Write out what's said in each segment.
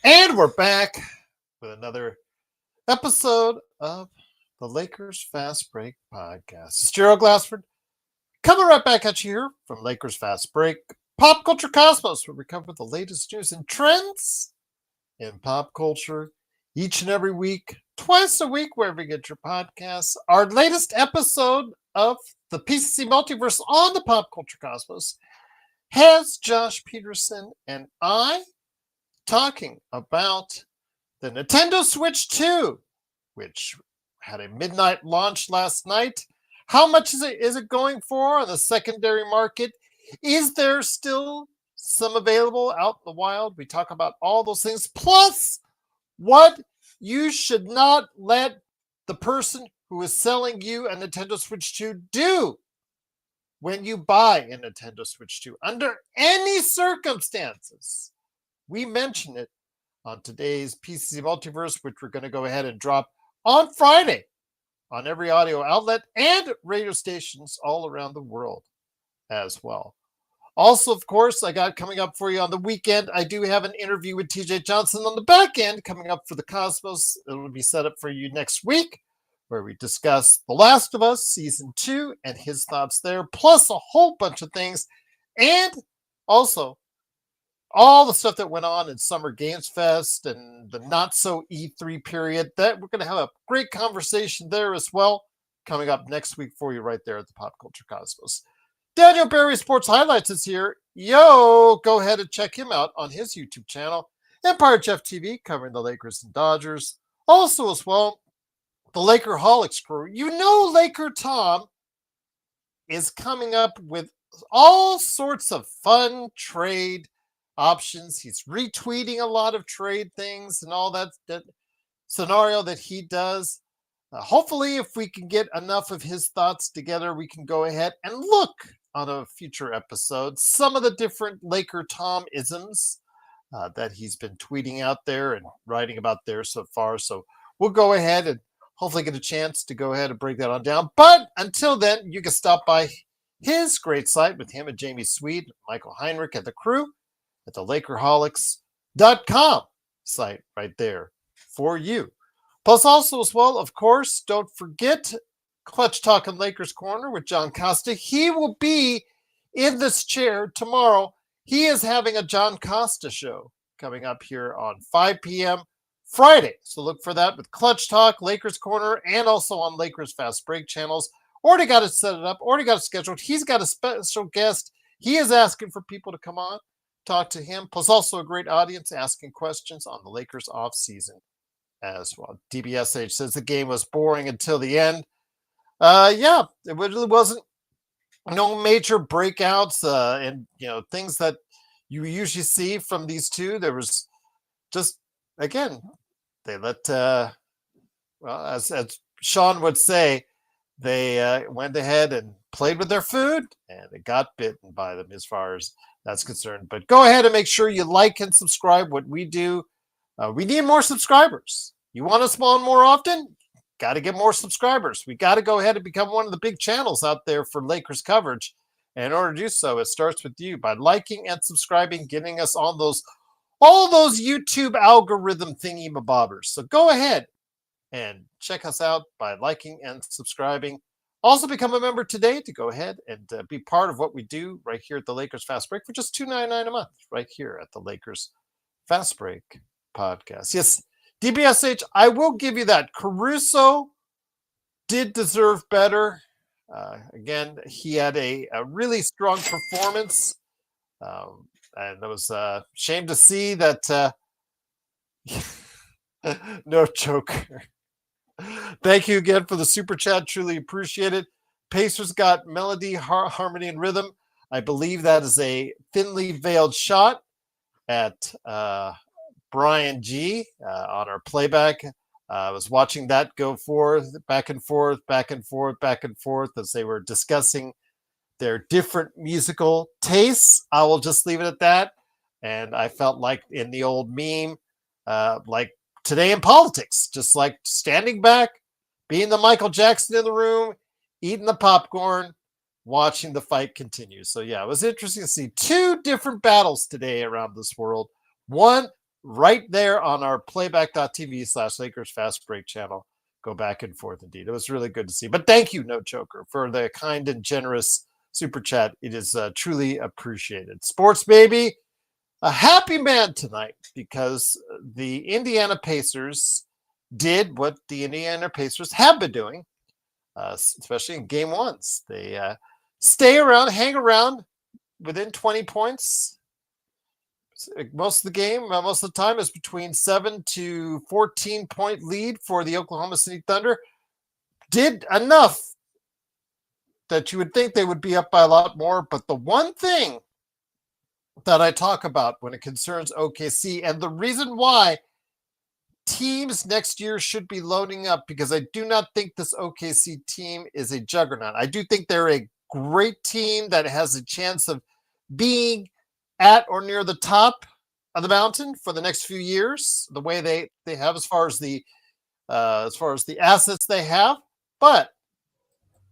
And we're back with another episode of the Lakers Fast Break podcast. It's Gerald Glassford coming right back at you here from Lakers Fast Break, Pop Culture Cosmos, where we cover the latest news and trends in pop culture each and every week, twice a week, wherever you get your podcasts. Our latest episode of the PCC Multiverse on the Pop Culture Cosmos has Josh Peterson and I talking about the Nintendo Switch 2, which had a midnight launch last night. How much is it going for on the secondary market? Is there still some available out in the wild? We talk about all those things, plus what you should not let the person who is selling you a Nintendo Switch 2 do when you buy a Nintendo Switch 2 under any circumstances. We mention it on today's PCC Multiverse, which we're going to go ahead and drop on Friday on every audio outlet and radio stations all around the world as well. Also, of course, I got coming up for you on the weekend, I do have an interview with TJ Johnson on the back end coming up for the Cosmos. It will be set up for you next week, where we discuss The Last of Us Season 2 and his thoughts there, plus a whole bunch of things. And also, all the stuff that went on in Summer Games Fest and the not so E3 period, that we're going to have a great conversation there as well, coming up next week for you right there at the Pop Culture Cosmos. Daniel Barry Sports Highlights is here. Yo, go ahead and check him out on his YouTube channel, Empire Jeff TV, covering the Lakers and Dodgers. Also as well, the Lakerholics crew. You know, Laker Tom is coming up with all sorts of fun trade options. He's retweeting a lot of trade things and all that scenario that he does. Hopefully, if we can get enough of his thoughts together, we can go ahead and look on a future episode some of the different Laker Tom isms that he's been tweeting out there and writing about there so far. So we'll go ahead and hopefully get a chance to go ahead and break that on down. But until then, you can stop by his great site with him and Jamie Swede, Michael Heinrich, and the crew at the Lakerholics.com site right there for you. Plus, also as well, of course, don't forget Clutch Talk and Lakers Corner with John Costa. He will be in this chair tomorrow. He is having a John Costa show coming up here on 5 p.m. Friday. So look for that with Clutch Talk, Lakers Corner, and also on Lakers Fast Break channels. Already got it set up, already got it scheduled. He's got a special guest. He is asking for people to come on, talk to him, plus also a great audience asking questions on the Lakers off season as well. DBSH says the game was boring until the end. Yeah, it really wasn't. No major breakouts and things that you usually see from these two. There was just, again, they let as Sean would say, they went ahead and played with their food and it got bitten by them as far as that's concerned. But go ahead and make sure you like and subscribe what we do. We need more subscribers. You want us on more often? Got to get more subscribers. We got to go ahead and become one of the big channels out there for Lakers coverage. And in order to do so, it starts with you by liking and subscribing, getting us on all those YouTube algorithm thingy-mabobbers. So go ahead and check us out by liking and subscribing. Also become a member today to go ahead and be part of what we do right here at the Lakers Fast Break for just $2.99 a month right here at the Lakers Fast Break podcast. Yes, DBSH, I will give you that. Caruso did deserve better. Again, he had a really strong performance. And it was a shame to see that no joker. Thank you again for the super chat. Truly appreciate it. Pacers got melody, harmony, and rhythm. I believe that is a thinly veiled shot at Brian G on our playback. I was watching that go forth, back and forth, back and forth, back and forth as they were discussing their different musical tastes. I will just leave it at that. And I felt like in the old meme, like today in politics, just like standing back, being the Michael Jackson in the room, eating the popcorn, watching the fight continue. So yeah, it was interesting to see two different battles today around this world. One right there on our playback.tv/Lakers Fast Break channel. Go back and forth indeed. It was really good to see. But thank you, No Joker, for the kind and generous super chat. It is truly appreciated. Sports baby, a happy man tonight because the Indiana Pacers did what the Indiana Pacers have been doing, especially in game ones. They stay around, hang around within 20 points. Most of the game, most of the time, is between 7 to 14 point lead for the Oklahoma City Thunder. Did enough that you would think they would be up by a lot more. But the one thing that I talk about when it concerns OKC and the reason why teams next year should be loading up, because I do not think this OKC team is a juggernaut. I do think they're a great team that has a chance of being at or near the top of the mountain for the next few years, the way they have as far as the assets they have. But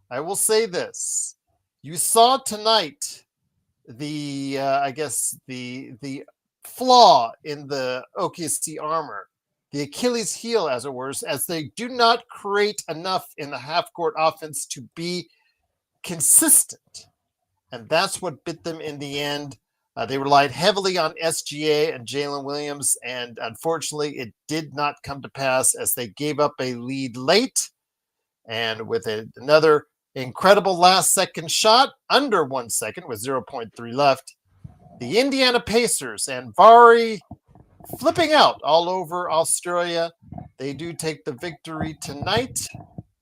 I will say this: you saw tonight the flaw in the OKC armor, the Achilles heel, as it were, as they do not create enough in the half court offense to be consistent, and that's what bit them in the end. They relied heavily on SGA and Jalen Williams, and unfortunately, it did not come to pass as they gave up a lead late. And with another incredible last-second shot, under 1 second with 0.3 left, the Indiana Pacers and Vari flipping out all over Australia. They do take the victory tonight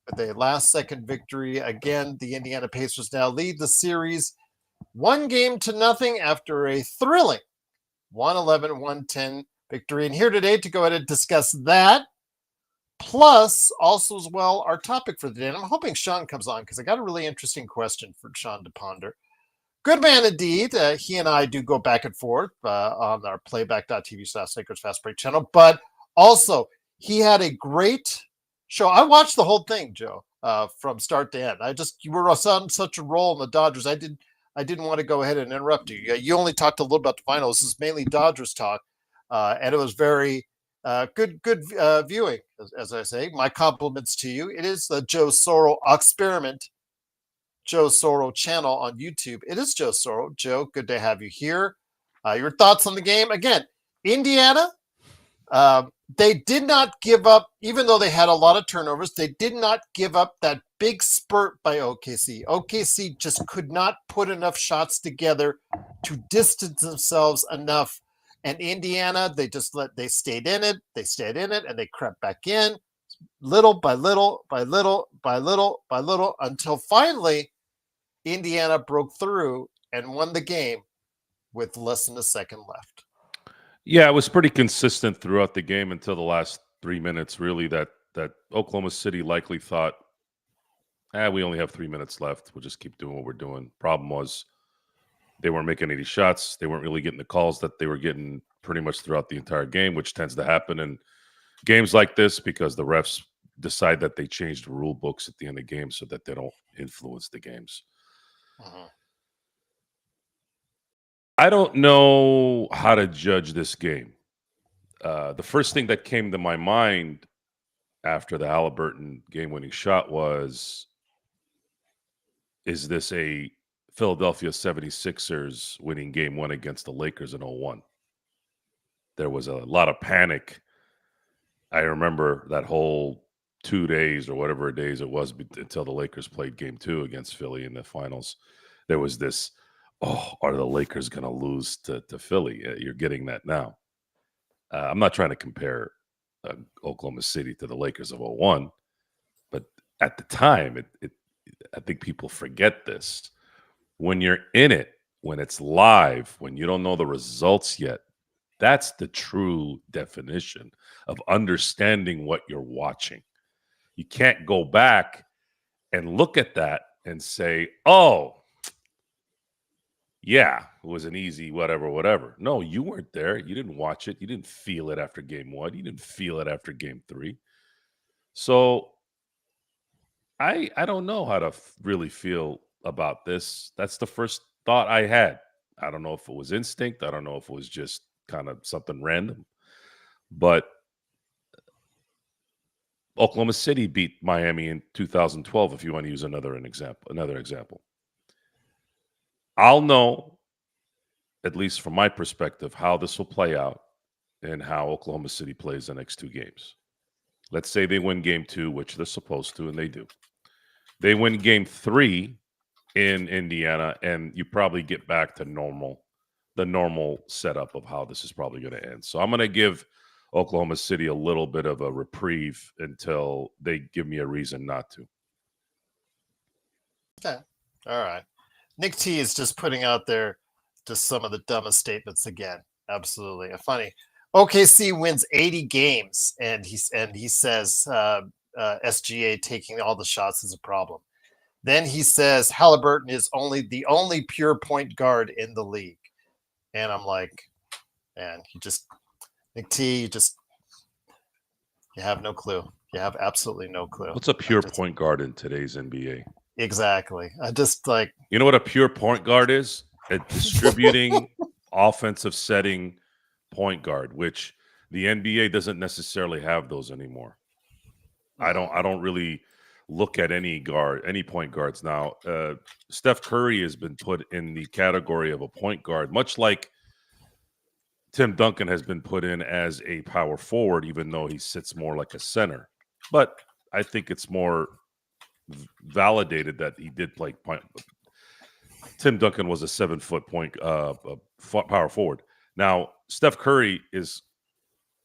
with a last-second victory. Again, the Indiana Pacers now lead the series 1-0 after a thrilling 111-110 victory. And here today to go ahead and discuss that, plus also as well our topic for the day. And I'm hoping Sean comes on because I got a really interesting question for Sean to ponder. Good man indeed. He and I do go back and forth on our playback.tv/Lakers Fast Break channel. But also, he had a great show. I watched the whole thing, Joe, from start to end. You were on such a roll in the Dodgers. I didn't want to go ahead and interrupt you. You only talked a little about the finals. This is mainly Dodgers talk, and it was very good viewing, as I say. My compliments to you. It is the Joe Soro Experiment, Joe Soro channel on YouTube. It is Joe Soro. Joe, good to have you here. Your thoughts on the game? Again, Indiana, they did not give up, even though they had a lot of turnovers. They did not give up that big spurt by OKC. OKC just could not put enough shots together to distance themselves enough. And Indiana, they stayed in it, and they crept back in little by little until finally Indiana broke through and won the game with less than a second left. Yeah, it was pretty consistent throughout the game until the last 3 minutes, really, that Oklahoma City likely thought, we only have 3 minutes left. We'll just keep doing what we're doing. Problem was they weren't making any shots. They weren't really getting the calls that they were getting pretty much throughout the entire game, which tends to happen in games like this because the refs decide that they change the rule books at the end of the game so that they don't influence the games. Uh-huh. I don't know how to judge this game. The first thing that came to my mind after the Halliburton game-winning shot was, is this a Philadelphia 76ers winning game one against the Lakers in 01? There was a lot of panic. I remember that whole 2 days or whatever days it was until the Lakers played game two against Philly in the finals. There was this, are the Lakers going to lose to Philly? You're getting that now. I'm not trying to compare Oklahoma City to the Lakers of 01, but at the time, I think people forget this. When you're in it, when it's live, when you don't know the results yet, that's the true definition of understanding what you're watching. You can't go back and look at that and say, yeah, it was an easy whatever. No, you weren't there. You didn't watch it. You didn't feel it after game one. You didn't feel it after game three. So I don't know how to really feel about this. That's the first thought I had. I don't know if it was instinct. I don't know if it was just kind of something random. But Oklahoma City beat Miami in 2012, if you want to use another example. I'll know, at least from my perspective, how this will play out and how Oklahoma City plays the next two games. Let's say they win game 2, which they're supposed to, and they do. They win game 3 in Indiana, and you probably get back to the normal setup of how this is probably going to end. So I'm going to give Oklahoma City a little bit of a reprieve until they give me a reason not to. Okay. All right. Nick T is just putting out there just some of the dumbest statements again. Absolutely. Funny. OKC wins 80 games, and he says SGA taking all the shots is a problem. Then he says Halliburton is the only pure point guard in the league. And I'm like, man, Nick T, you have no clue. You have absolutely no clue. What's a pure point guard in today's NBA? Exactly. I just like, you know what a pure point guard is? A distributing offensive setting point guard, which the NBA doesn't necessarily have those anymore. I don't really look at any point guards now. Steph Curry has been put in the category of a point guard, much like Tim Duncan has been put in as a power forward, even though he sits more like a center. But I think it's more validated that he did play point. Tim Duncan was a 7-foot point power forward. Now Steph Curry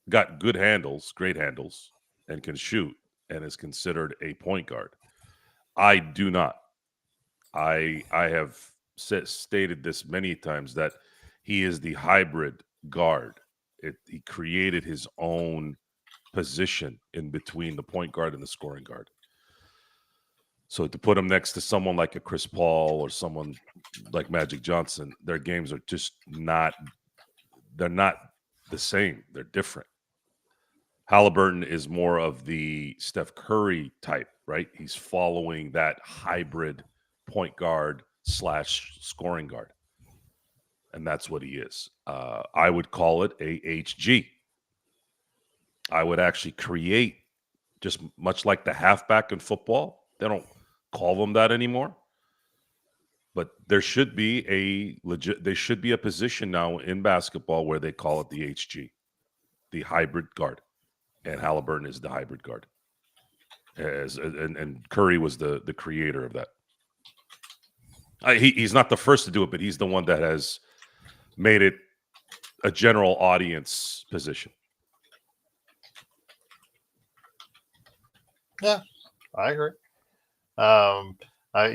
got good handles, great handles, and can shoot, and is considered a point guard. I do not. I have stated this many times that he is the hybrid guard. He created his own position in between the point guard and the scoring guard. So to put him next to someone like a Chris Paul or someone like Magic Johnson, their games are just not the same. They're different. Halliburton is more of the Steph Curry type, right? He's following that hybrid point guard / scoring guard. And that's what he is. I would call it a HG. I would actually create, just much like the halfback in football. They don't call them that anymore. But there should be a position now in basketball where they call it the HG, the hybrid guard. And Halliburton is the hybrid guard. And Curry was the creator of that. He's not the first to do it, but he's the one that has made it a general audience position. Yeah, I agree.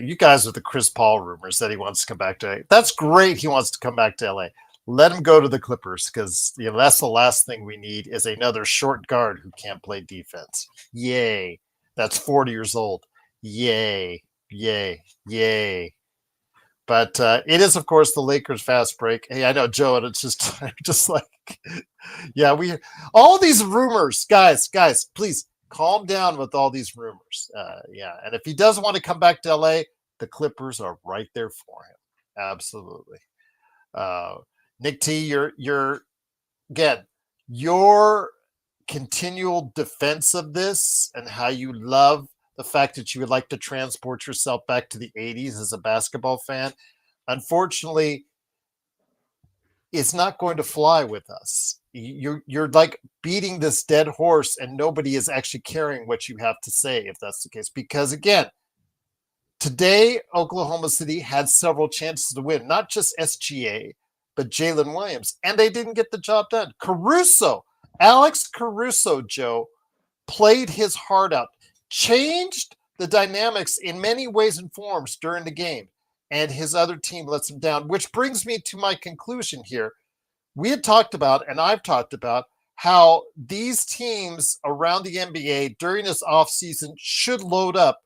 You guys with the Chris Paul rumors that he wants to come back to LA. That's great. He wants to come back to LA. Let him go to the Clippers, because that's the last thing we need is another short guard who can't play defense. Yay. That's 40 years old. Yay. Yay. Yay. But it is, of course, the Lakers fast break. Hey, I know, Joe, and it's just like, yeah, all these rumors, guys, please calm down with all these rumors. Yeah, and if he doesn't want to come back to LA, the Clippers are right there for him. Absolutely. Nick T, your continual defense of this and how you love the fact that you would like to transport yourself back to the 80s as a basketball fan, unfortunately, it's not going to fly with us. You're like beating this dead horse, and nobody is actually caring what you have to say if that's the case. Because again, today, Oklahoma City had several chances to win, not just SGA, but Jalen Williams, and they didn't get the job done. Alex Caruso, Joe, played his heart out, changed the dynamics in many ways and forms during the game, and his other team lets him down, which brings me to my conclusion here. We had talked about, and I've talked about, how these teams around the NBA during this offseason should load up,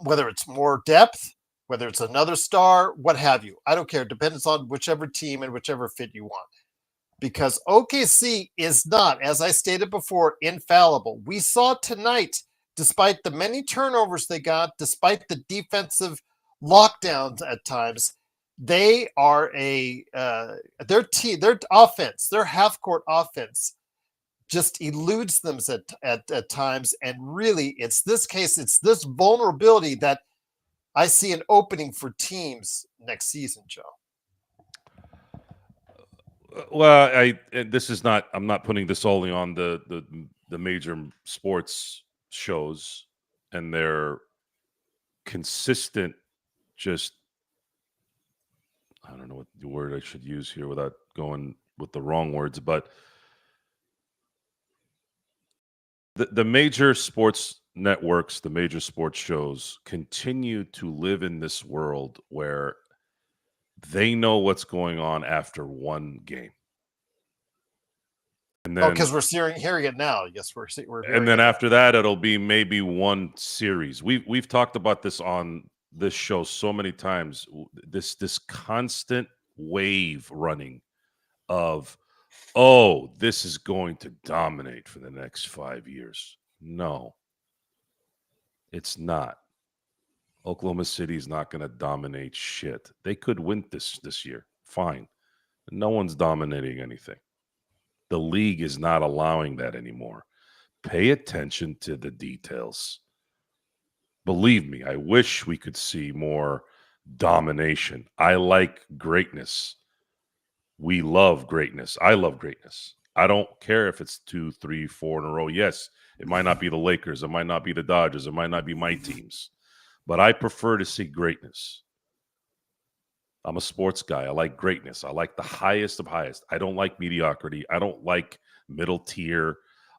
whether it's more depth, whether it's another star, what have you. I don't care. It depends on whichever team and whichever fit you want. Because OKC is not, as I stated before, infallible. We saw tonight, despite the many turnovers they got, despite the defensive lockdowns at times, they are their team, their offense, their half court offense just eludes them at times. And really, it's this case, it's this vulnerability that I see an opening for teams next season, Joe. Well, this is not. I'm not putting this only on the major sports shows and their consistent. Just I don't know what the word I should use here without going with the wrong words, but the major sports networks, the major sports shows continue to live in this world where they know what's going on after one game. And then, because we're hearing it now. Yes, we're hearing and then it after that, it'll be maybe one series. We've talked about this on this show so many times. This constant wave running of, oh, this is going to dominate for the next 5 years. No, it's not. Oklahoma City is not going to dominate shit. They could win this year. Fine. No one's dominating anything. The league is not allowing that anymore. Pay attention to the details. Believe me, I wish we could see more domination. I like greatness. We love greatness. I love greatness. I don't care if it's 2, 3, 4 in a row. Yes, it might not be the Lakers. It might not be the Dodgers. It might not be my teams. But I prefer to see greatness. I'm a sports guy. I like greatness. I like the highest of highest. I don't like mediocrity. I don't like middle tier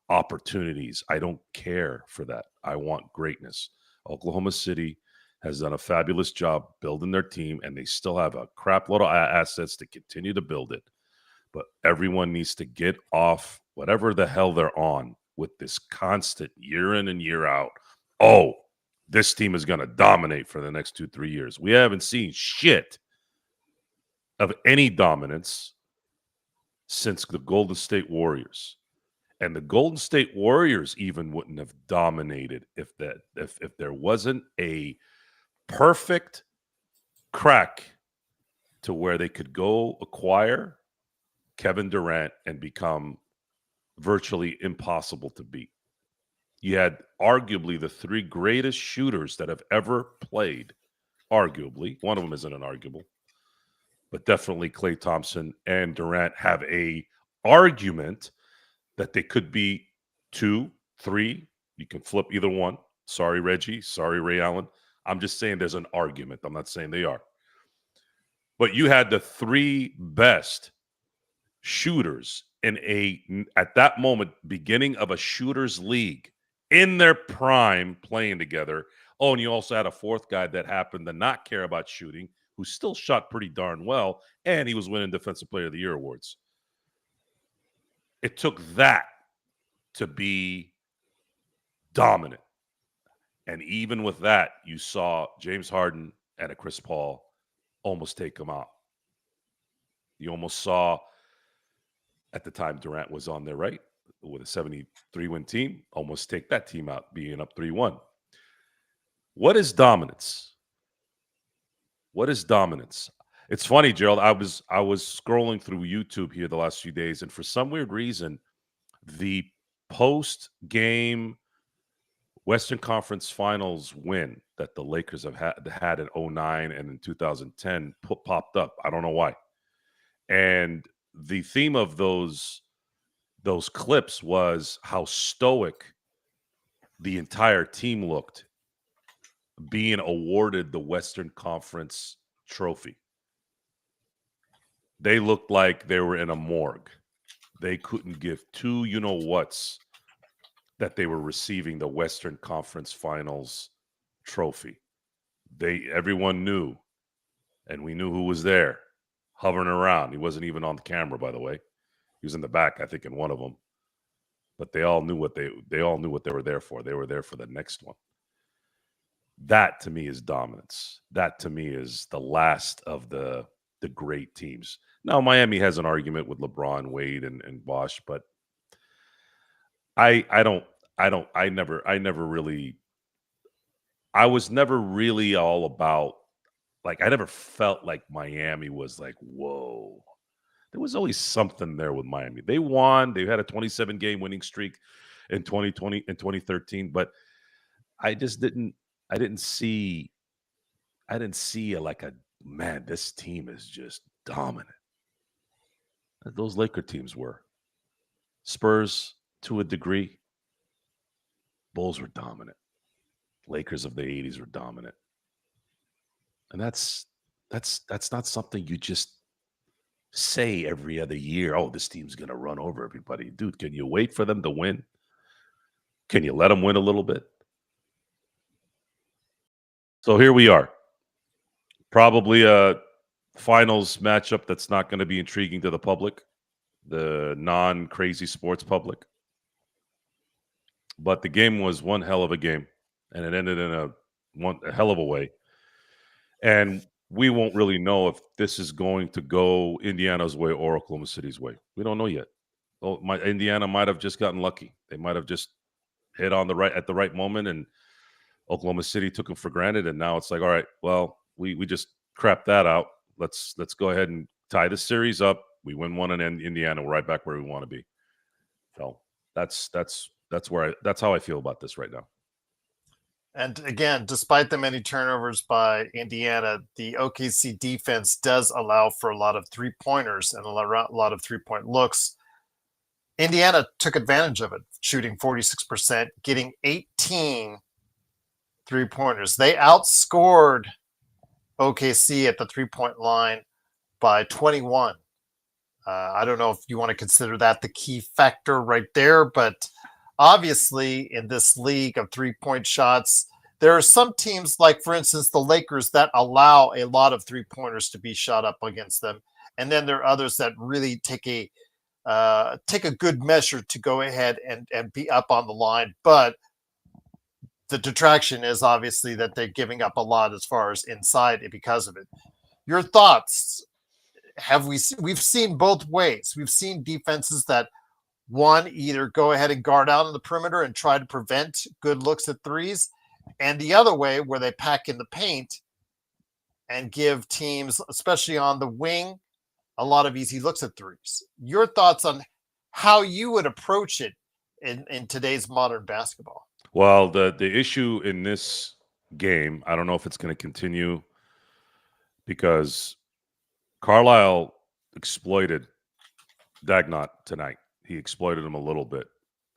opportunities. I don't care for that. I want greatness. Oklahoma City has done a fabulous job building their team, and they still have a crap load of assets to continue to build it. But everyone needs to get off whatever the hell they're on with this constant year in and year out. Oh, this team is going to dominate for the next 2, 3 years. We haven't seen shit of any dominance since the Golden State Warriors. And the Golden State Warriors even wouldn't have dominated if there wasn't a perfect crack to where they could go acquire Kevin Durant and become virtually impossible to beat. You had arguably the 3 greatest shooters that have ever played. Arguably, one of them isn't an arguable, but definitely Klay Thompson and Durant have a argument that they could be 2, 3. You can flip either one. Sorry, Reggie. Sorry, Ray Allen. I'm just saying there's an argument. I'm not saying they are. But you had the 3 best shooters at that moment, beginning of a shooters league in their prime playing together. Oh, and you also had a 4th guy that happened to not care about shooting, who still shot pretty darn well, and he was winning Defensive Player of the Year awards. It took that to be dominant. And even with that, you saw James Harden and a Chris Paul almost take him out. You almost saw, at the time Durant was on there, right, with a 73-win team, almost take that team out, being up 3-1. What is dominance? What is dominance? It's funny, Gerald. I was scrolling through YouTube here the last few days, and for some weird reason, the post-game Western Conference Finals win that the Lakers have had in 2009 and in 2010 popped up. I don't know why. And the theme of those clips was how stoic the entire team looked being awarded the Western Conference trophy. They looked like they were in a morgue. They couldn't give 2 you-know-whats that they were receiving the Western Conference Finals trophy. Everyone knew, and we knew who was there, hovering around. He wasn't even on the camera, by the way. He was in the back, I think, in one of them. But they all knew what they all knew what they were there for. They were there for the next one. That to me is dominance. That to me is the last of the great teams. Now Miami has an argument with LeBron, Wade, and Bosch, but I was never really all about Like I never felt like Miami was like, whoa. There was always something there with Miami. They won. They had a 27 game winning streak in 2020 and 2013, but I just didn't I didn't see like a man, this team is just dominant. Those Laker teams were. Spurs to a degree, Bulls were dominant. Lakers of the 80s were dominant. And that's not something you just say every other year. Oh, this team's going to run over everybody. Dude, can you wait for them to win? Can you let them win a little bit? So here we are. Probably a finals matchup that's not going to be intriguing to the public, the non-crazy sports public. But the game was one hell of a game, and it ended in a hell of a way. And we won't really know if this is going to go Indiana's way or Oklahoma City's way. We don't know yet. Oh, Indiana might have just gotten lucky. They might have just hit on at the right moment, and Oklahoma City took them for granted. And now it's like, all right, well, we just crapped that out. Let's go ahead and tie the series up. We win one in Indiana. We're right back where we want to be. So that's how I feel about this right now. And again, despite the many turnovers by Indiana, the OKC defense does allow for a lot of three-pointers and a lot of three-point looks. Indiana took advantage of it, shooting 46%, getting 18 three-pointers. They outscored OKC at the three-point line by 21. I don't know if you want to consider that the key factor right there, but obviously in this league of three-point shots, there are some teams like, for instance, the Lakers that allow a lot of three-pointers to be shot up against them. And then there are others that really take a good measure to go ahead and be up on the line. But the detraction is obviously that they're giving up a lot as far as inside because of it. Your thoughts? We've seen both ways. We've seen defenses that one either go ahead and guard out on the perimeter and try to prevent good looks at threes, and the other way where they pack in the paint and give teams, especially on the wing, a lot of easy looks at threes. Your thoughts on how you would approach it in today's modern basketball? Well, the issue in this game, I don't know if it's going to continue because Carlisle exploited Dagnott tonight. He exploited him a little bit.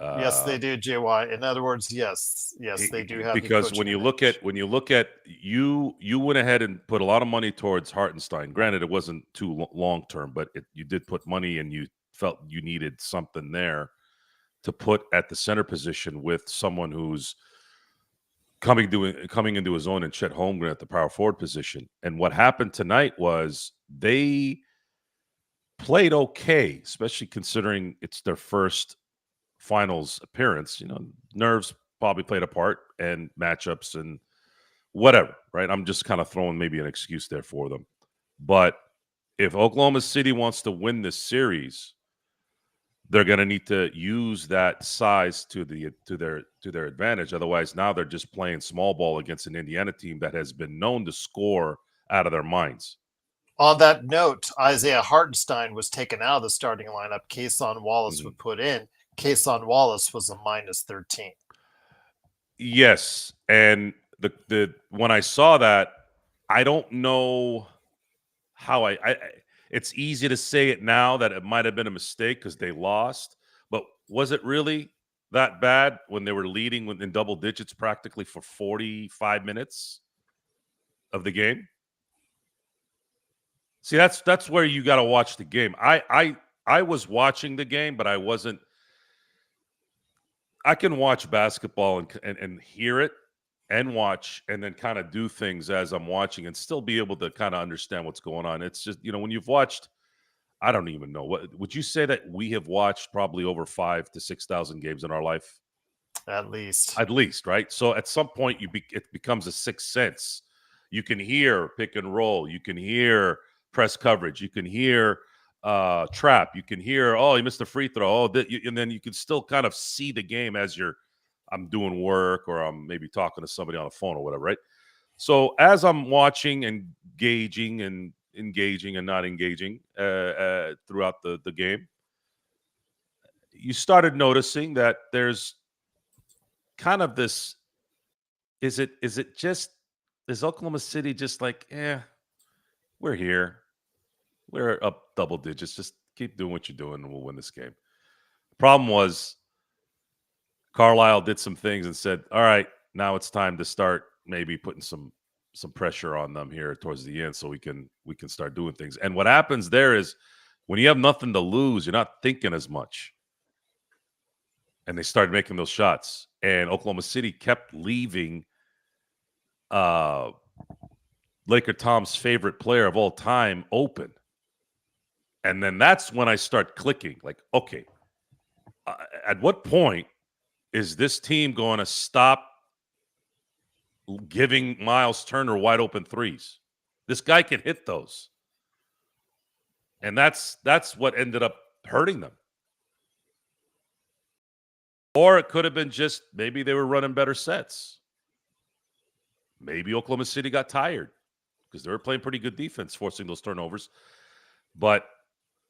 Yes, they do, JY. In other words, yes, they do have. Because when you look at you went ahead and put a lot of money towards Hartenstein. Granted, it wasn't too long term, but you did put money, and you felt you needed something there to put at the center position with someone who's coming into his own, and Chet Holmgren at the power forward position. And what happened tonight was they played okay, especially considering it's their first finals appearance. Nerves probably played a part, and matchups and whatever, right? I'm just kind of throwing maybe an excuse there for them. But if Oklahoma City wants to win this series, they're going to need to use that size to their advantage. Otherwise, now they're just playing small ball against an Indiana team that has been known to score out of their minds. On that note, Isaiah Hartenstein was taken out of the starting lineup. Kason Wallace would put in. Kason Wallace was a -13. Yes, and the when I saw that, I don't know how I it's easy to say it now that it might have been a mistake because they lost, but was it really that bad when they were leading in double digits practically for 45 minutes of the game? See, that's where you got to watch the game. I was watching the game, but I wasn't. I can watch basketball and hear it and watch and then kind of do things as I'm watching and still be able to kind of understand what's going on. It's just, when you've watched, I don't even know. What would you say that we have watched probably over 5,000 to 6,000 games in our life? At least, right? So at some point it becomes a sixth sense. You can hear pick and roll. You can hear press coverage. You can hear trap. You can hear, oh, he missed a free throw. And then you can still kind of see the game as I'm doing work or I'm maybe talking to somebody on the phone or whatever, right? So as I'm watching and gauging and engaging and not engaging throughout the game, you started noticing that there's kind of this. Is it just is Oklahoma City just like, we're here, we're up double digits, just keep doing what you're doing and we'll win this game. The problem was Carlisle did some things and said, all right, now it's time to start maybe putting some pressure on them here towards the end so we can start doing things. And what happens there is when you have nothing to lose, you're not thinking as much. And they started making those shots. And Oklahoma City kept leaving Laker Tom's favorite player of all time open. And then that's when I start clicking. Like, okay, at what point is this team going to stop giving Miles Turner wide open threes? This guy can hit those. And that's what ended up hurting them. Or it could have been just maybe they were running better sets. Maybe Oklahoma City got tired because they were playing pretty good defense, forcing those turnovers. But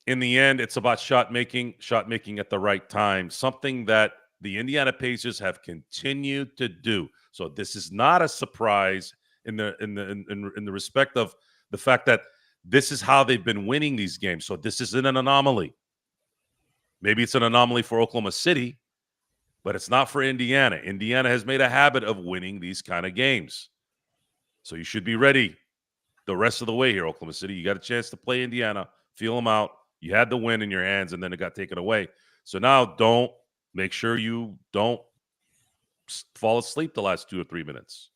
in the end, it's about shot making at the right time, something that the Indiana Pacers have continued to do. So this is not a surprise in the respect of the fact that this is how they've been winning these games. So this isn't an anomaly. Maybe it's an anomaly for Oklahoma City, but it's not for Indiana. Indiana has made a habit of winning these kind of games. So you should be ready the rest of the way here, Oklahoma City. You got a chance to play Indiana, feel them out. You had the win in your hands, and then it got taken away. So now make sure you don't fall asleep the last 2 or 3 minutes.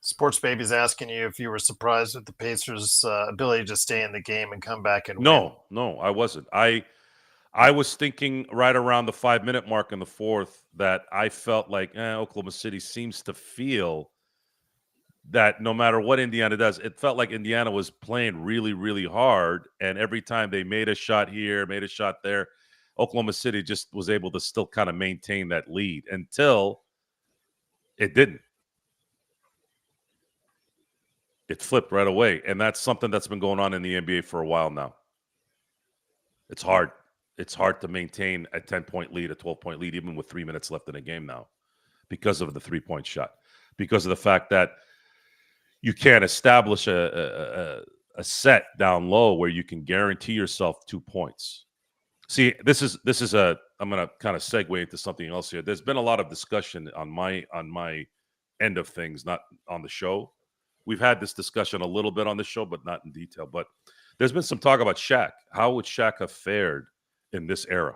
Sports Baby's asking you if you were surprised with the Pacers' ability to stay in the game and come back and win. No, I wasn't. I was thinking right around the 5-minute mark in the fourth that I felt like Oklahoma City seems to feel that no matter what Indiana does, it felt like Indiana was playing really, really hard. And every time they made a shot here, made a shot there, Oklahoma City just was able to still kind of maintain that lead until it didn't. It flipped right away. And that's something that's been going on in the NBA for a while now. It's hard. It's hard to maintain a 10-point lead, a 12-point lead, even with 3 minutes left in a game now because of the three-point shot, because of the fact that you can't establish a set down low where you can guarantee yourself 2 points. See, this is I'm going to kind of segue into something else here. There's been a lot of discussion on my end of things, not on the show. We've had this discussion a little bit on the show, but not in detail. But there's been some talk about Shaq. How would Shaq have fared in this era?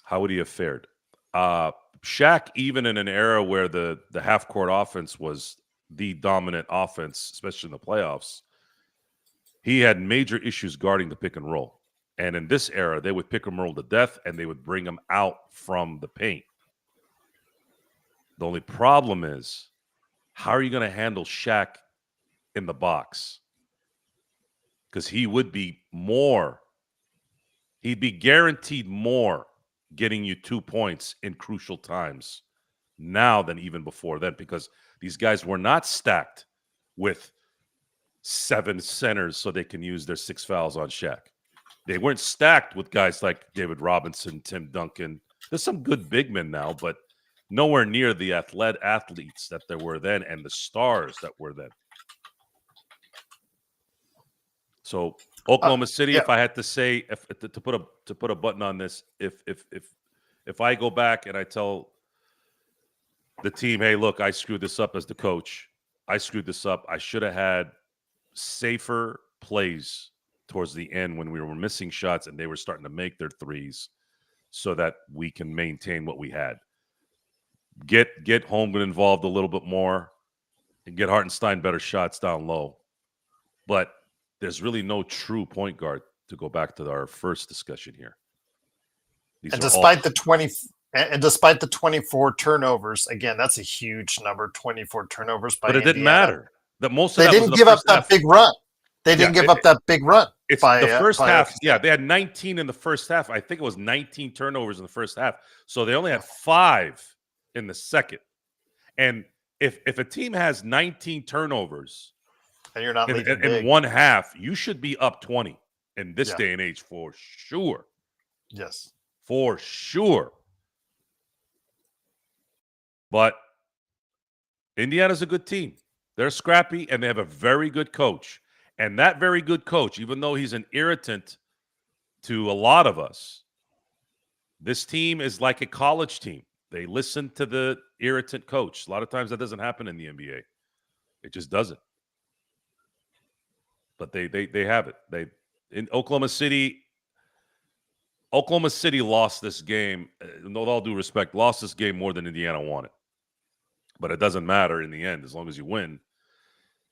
How would he have fared? Shaq, even in an era where the half-court offense was the dominant offense, especially in the playoffs, he had major issues guarding the pick and roll. And in this era, they would pick and roll to death, and they would bring him out from the paint. The only problem is, how are you going to handle Shaq in the box? Because he would be he'd be guaranteed more getting you 2 points in crucial times now than even before then, because these guys were not stacked with 7 centers so they can use their 6 fouls on Shaq. They weren't stacked with guys like David Robinson, Tim Duncan. There's some good big men now, but nowhere near the athletes that there were then and the stars that were then. So Oklahoma City, yeah. if I had to say, to put a button on this, if I go back and I tell the team, hey, look, I screwed this up as the coach. I screwed this up. I should have had safer plays towards the end when we were missing shots and they were starting to make their threes so that we can maintain what we had. Get Holmgren involved a little bit more and get Hartenstein better shots down low. But there's really no true point guard, to go back to our first discussion here. And despite the 24 turnovers, again, that's a huge number, 24 turnovers by Indiana. But it didn't matter. They didn't give up that big run. They didn't give up that big run. It's the first half. Yeah, they had 19 in the first half. I think it was 19 turnovers in the first half. So they only had 5 in the second. And if a team has 19 turnovers And you're not leading in big. one half, you should be up 20 in this Yeah. day and age for sure. Yes. For sure. But Indiana's a good team. They're scrappy, and they have a very good coach. And that very good coach, even though he's an irritant to a lot of us, this team is like a college team. They listen to the irritant coach. A lot of times that doesn't happen in the NBA. It just doesn't. But they have it. They in Oklahoma City lost this game. With all due respect, lost this game more than Indiana wanted. But it doesn't matter in the end as long as you win.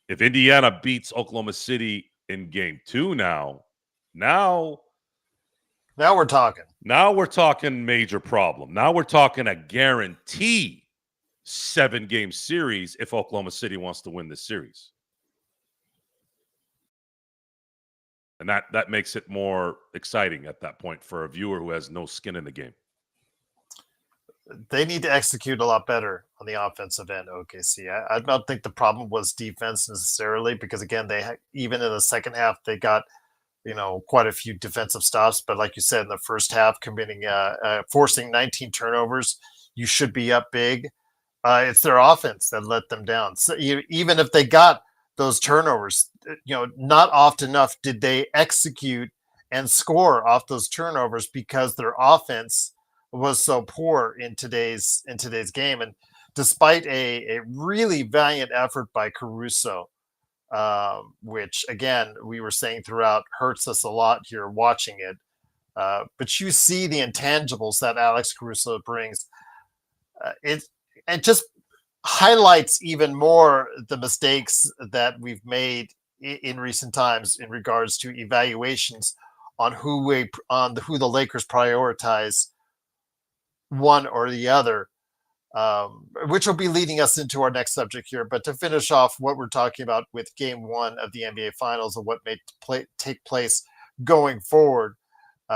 If Indiana beats Oklahoma City in game 2 now we're talking. Now we're talking major problem. Now we're talking a guarantee 7-game series if Oklahoma City wants to win this series. And that makes it more exciting at that point for a viewer who has no skin in the game. They need to execute a lot better on the offensive end, OKC. I don't think the problem was defense necessarily, because, again, even in the second half, they got quite a few defensive stops. But like you said, in the first half, forcing 19 turnovers, you should be up big. It's their offense that let them down. So even if they got those turnovers, not often enough did they execute and score off those turnovers because their offense was so poor in today's game. And despite a really valiant effort by Caruso, which, again, we were saying throughout, hurts us a lot here watching it. But you see the intangibles that Alex Caruso brings. It just highlights even more the mistakes that we've made in recent times in regards to evaluations on who the Lakers prioritize, one or the other. Which will be leading us into our next subject here. But to finish off what we're talking about with Game 1 of the NBA Finals and what may take place going forward, they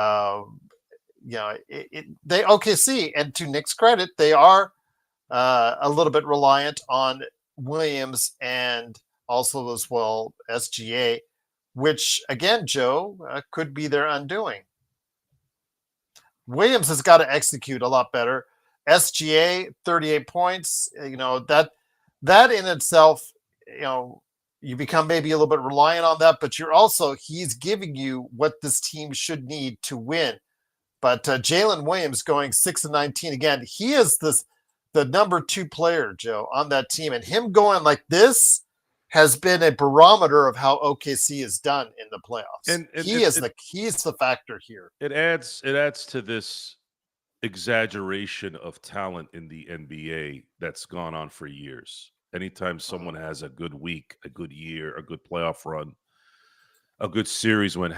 OKC, and to Nick's credit, they are a little bit reliant on Williams and also as well SGA, which, again, Joe, could be their undoing. Williams has got to execute a lot better. SGA, 38 points, that in itself, you become maybe a little bit reliant on that, but he's giving you what this team should need to win. But Jalen Williams going 6-19 again, he is the number 2 player, Joe, on that team. And him going like this has been a barometer of how OKC is done in the playoffs. And he's the factor here. It adds to this exaggeration of talent in the NBA that's gone on for years. Anytime someone has a good week, a good year, a good playoff run, a good series win,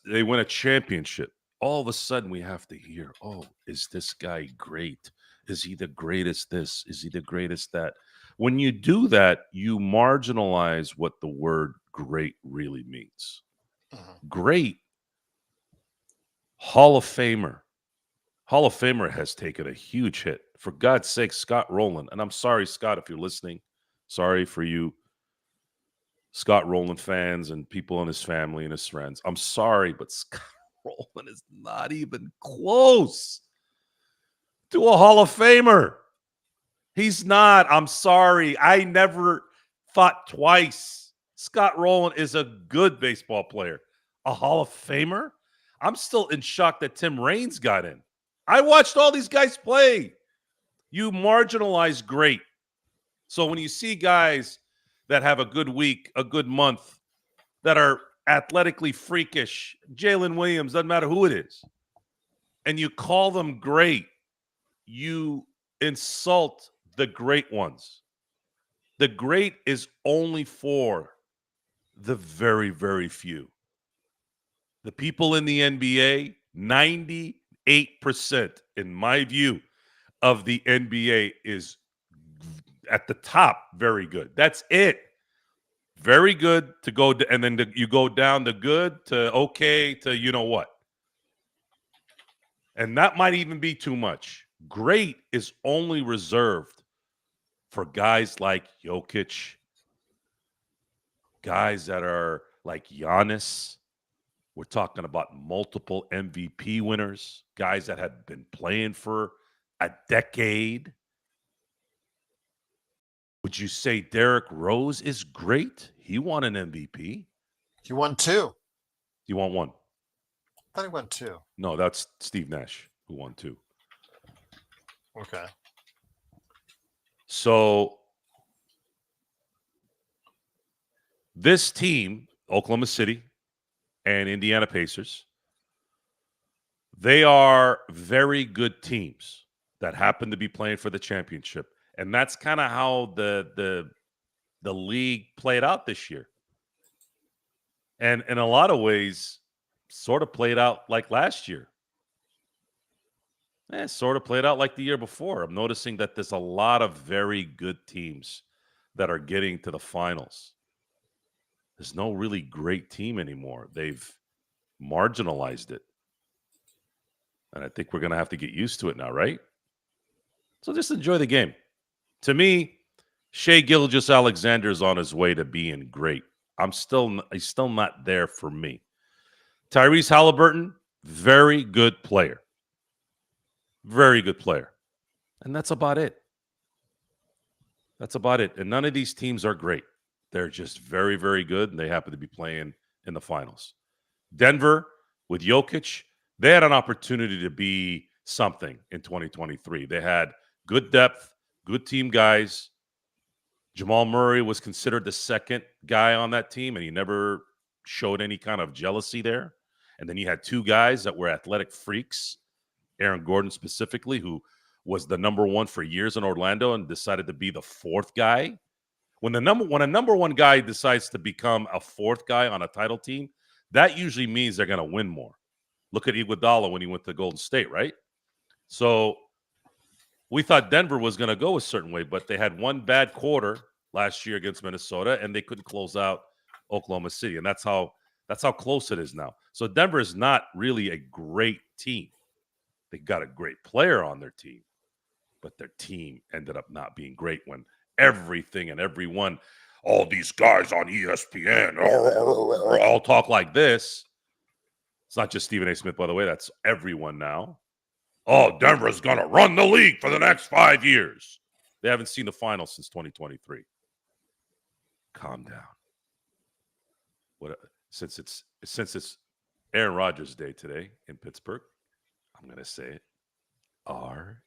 they win a championship, all of a sudden we have to hear, oh, is this guy great? Is he the greatest this? Is he the greatest that? When you do that, you marginalize what the word great really means. Great, Hall of Famer. Hall of Famer has taken a huge hit. For God's sake, Scott Rowland. And I'm sorry, Scott, if you're listening. Sorry for you, Scott Rowland fans and people in his family and his friends. I'm sorry, but Scott Rowland is not even close to a Hall of Famer. He's not. I'm sorry. I never thought twice. Scott Rowland is a good baseball player. A Hall of Famer? I'm still in shock that Tim Raines got in. I watched all these guys play. You marginalize great. So when you see guys that have a good week, a good month, that are athletically freakish, Jalen Williams, doesn't matter who it is, and you call them great, you insult the great ones. The great is only for the very, very few. The people in the NBA, 98%, in my view, of the NBA is at the top, very good. That's it. Very good to go, and then you go down to good to okay to you know what. And that might even be too much. Great is only reserved for guys like Jokic, guys that are like Giannis. We're talking about multiple MVP winners, guys that have been playing for a decade. Would you say Derrick Rose is great? He won an MVP. He won 2. You want one? I thought he won 2. No, that's Steve Nash who won 2. Okay. So this team, Oklahoma City and Indiana Pacers, they are very good teams that happen to be playing for the championship. And that's kind of how the league played out this year. And in a lot of ways, sort of played out like last year. Sort of played out like the year before. I'm noticing that there's a lot of very good teams that are getting to the finals. There's no really great team anymore. They've marginalized it. And I think we're going to have to get used to it now, right? So just enjoy the game. To me, Shea Gilgeous-Alexander is on his way to being great. He's still not there for me. Tyrese Halliburton, very good player. Very good player. And that's about it. That's about it. And none of these teams are great. They're just very, very good, and they happen to be playing in the finals. Denver, with Jokic, they had an opportunity to be something in 2023. They had good depth, good team guys. Jamal Murray was considered the second guy on that team, and he never showed any kind of jealousy there. And then you had 2 guys that were athletic freaks, Aaron Gordon specifically, who was the number 1 for years in Orlando and decided to be the 4th guy. When a number 1 guy decides to become a 4th guy on a title team, that usually means they're going to win more. Look at Iguodala when he went to Golden State, right? So we thought Denver was going to go a certain way, but they had one bad quarter last year against Minnesota, and they couldn't close out Oklahoma City, and that's how close it is now. So Denver is not really a great team. They got a great player on their team, but their team ended up not being great when everything and everyone, all these guys on ESPN, all talk like this. It's not just Stephen A. Smith, by the way. That's everyone now. Oh, Denver's going to run the league for the next 5 years. They haven't seen the finals since 2023. Calm down. Since it's Aaron Rodgers' day today in Pittsburgh, I'm going to say it. RELAX.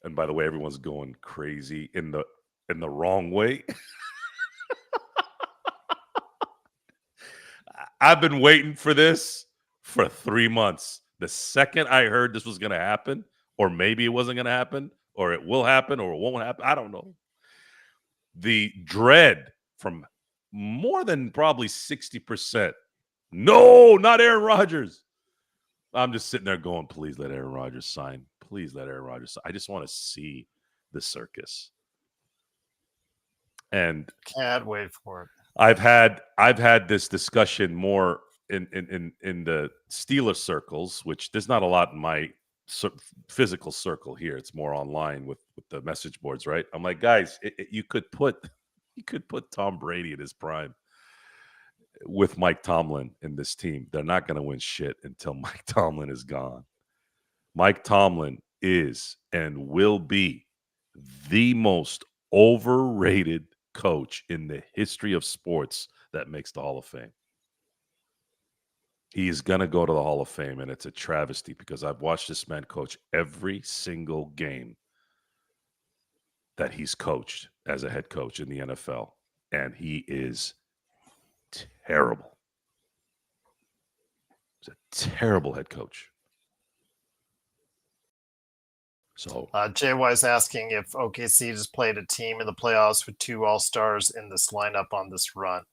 And by the way, everyone's going crazy in the wrong way. I've been waiting for this for 3 months. The second I heard this was going to happen, or maybe it wasn't going to happen, or it will happen, or it won't happen, I don't know. The dread from more than probably 60%. No, not Aaron Rodgers. I'm just sitting there going, please let Aaron Rodgers sign. Please let Aaron Rodgers sign. I just want to see the circus. And can't wait for it. I've had this discussion more in the Steelers circles, which there's not a lot in my physical circle here. It's more online with the message boards, right? I'm like, guys, you could put Tom Brady in his prime with Mike Tomlin in this team. They're not going to win shit until Mike Tomlin is gone. Mike Tomlin is and will be the most overrated coach in the history of sports that makes the Hall of Fame. He is going to go to the Hall of Fame, and it's a travesty because I've watched this man coach every single game that he's coached as a head coach in the NFL, and he is terrible. He's a terrible head coach. So JY's asking if OKC just played a team in the playoffs with 2 All-Stars in this lineup on this run.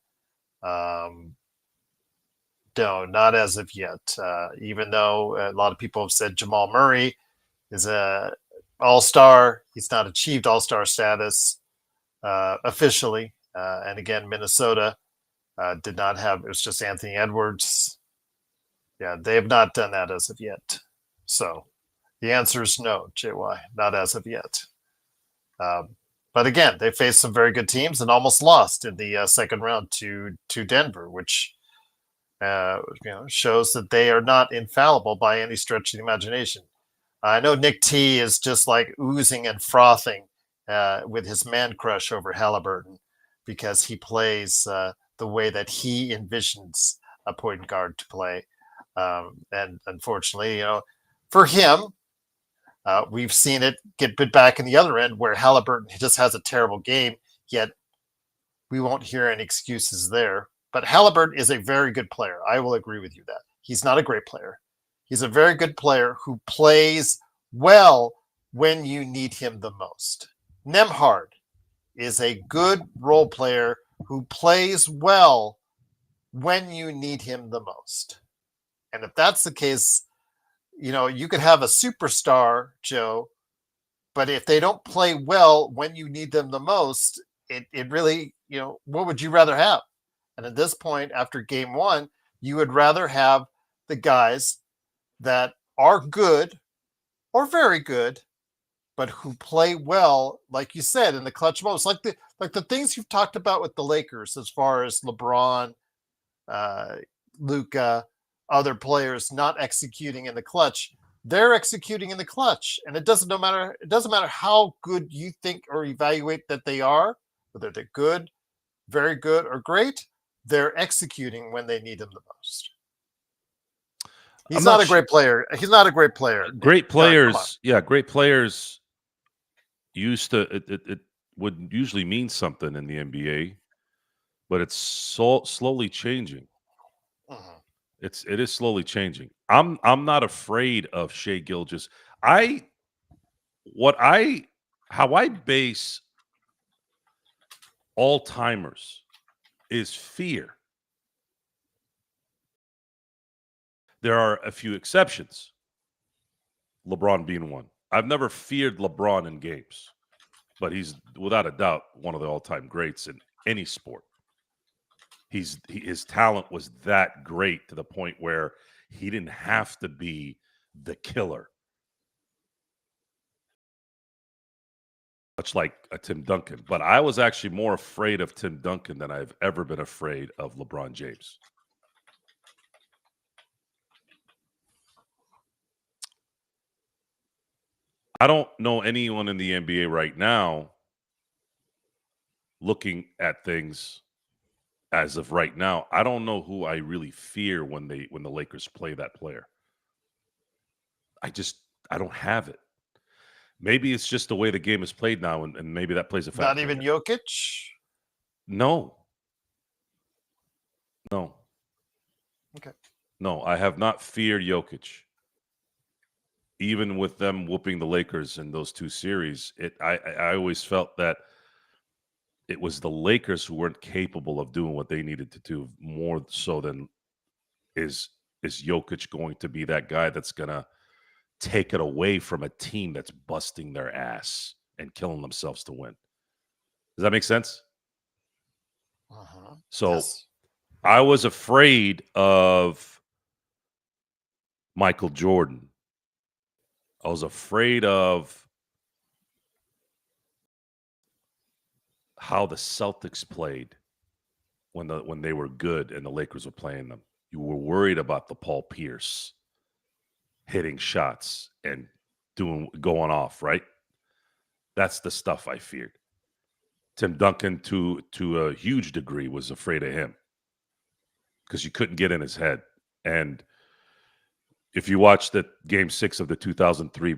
No, not as of yet. Even though a lot of people have said Jamal Murray is a All-Star, he's not achieved All-Star status officially. And again, Minnesota did not have. It was just Anthony Edwards. Yeah, they have not done that as of yet. So The answer is no, JY, not as of yet. But again, they faced some very good teams and almost lost in the second round to Denver, which shows that they are not infallible by any stretch of the imagination. I know Nick T is just like oozing and frothing with his man crush over Halliburton because he plays the way that he envisions a point guard to play. And unfortunately, for him, we've seen it get bit back in the other end where Halliburton just has a terrible game, yet we won't hear any excuses there. But Halliburton is a very good player. I will agree with you that. He's not a great player. He's a very good player who plays well when you need him the most. Nembhard is a good role player who plays well when you need him the most. And if that's the case, you could have a superstar, Joe, but if they don't play well when you need them the most, it really, what would you rather have? And at this point, after game one, you would rather have the guys that are good or very good, but who play well, like you said, in the clutch moments, like the things you've talked about with the Lakers, as far as LeBron, Luka, other players not executing in the clutch. They're executing in the clutch, and it doesn't matter how good you think or evaluate that they are, whether they're good, very good, or great. They're executing when they need him the most. He's not a great player. He's not a great player. Great players, great players used to it would usually mean something in the NBA, but it's slowly changing. Mhm. It is slowly changing. I'm not afraid of Shai Gilgeous. How I base all timers is fear. There are a few exceptions, LeBron being one. I've never feared LeBron in games, but he's without a doubt one of the all-time greats in any sport. His talent was that great to the point where he didn't have to be the killer, much like a Tim Duncan. But I was actually more afraid of Tim Duncan than I've ever been afraid of LeBron James. I don't know anyone in the NBA right now looking at things as of right now. I don't know who I really fear when the Lakers play that player. I don't have it. Maybe it's just the way the game is played now, and maybe that plays a factor. Not even Jokic? No. No. Okay. No, I have not feared Jokic. Even with them whooping the Lakers in those two series, I always felt that it was the Lakers who weren't capable of doing what they needed to do, more so than is Jokic going to be that guy that's going to take it away from a team that's busting their ass and killing themselves to win. Does that make sense? So yes. I was afraid of Michael Jordan. I was afraid of how the Celtics played when they were good and the Lakers were playing them. You were worried about the Paul Pierce hitting shots and going off, right? That's the stuff I feared. Tim Duncan, to a huge degree, was afraid of him because you couldn't get in his head. And if you watch the Game 6 of the 2003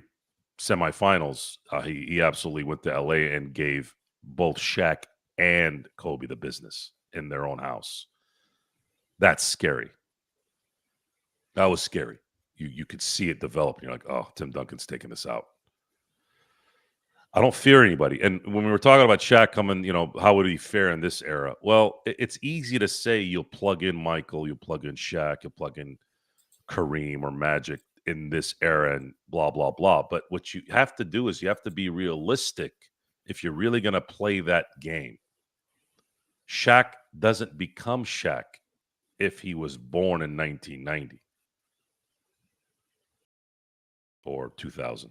semifinals, he absolutely went to LA and gave both Shaq and Kobe the business in their own house. That's scary. That was scary. You could see it develop. You're like, oh, Tim Duncan's taking this out. I don't fear anybody. And when we were talking about Shaq coming, how would he fare in this era? Well, it's easy to say you'll plug in Michael, you'll plug in Shaq, you'll plug in Kareem or Magic in this era and blah, blah, blah. But what you have to do is you have to be realistic if you're really going to play that game. Shaq doesn't become Shaq if he was born in 1990. or 2000.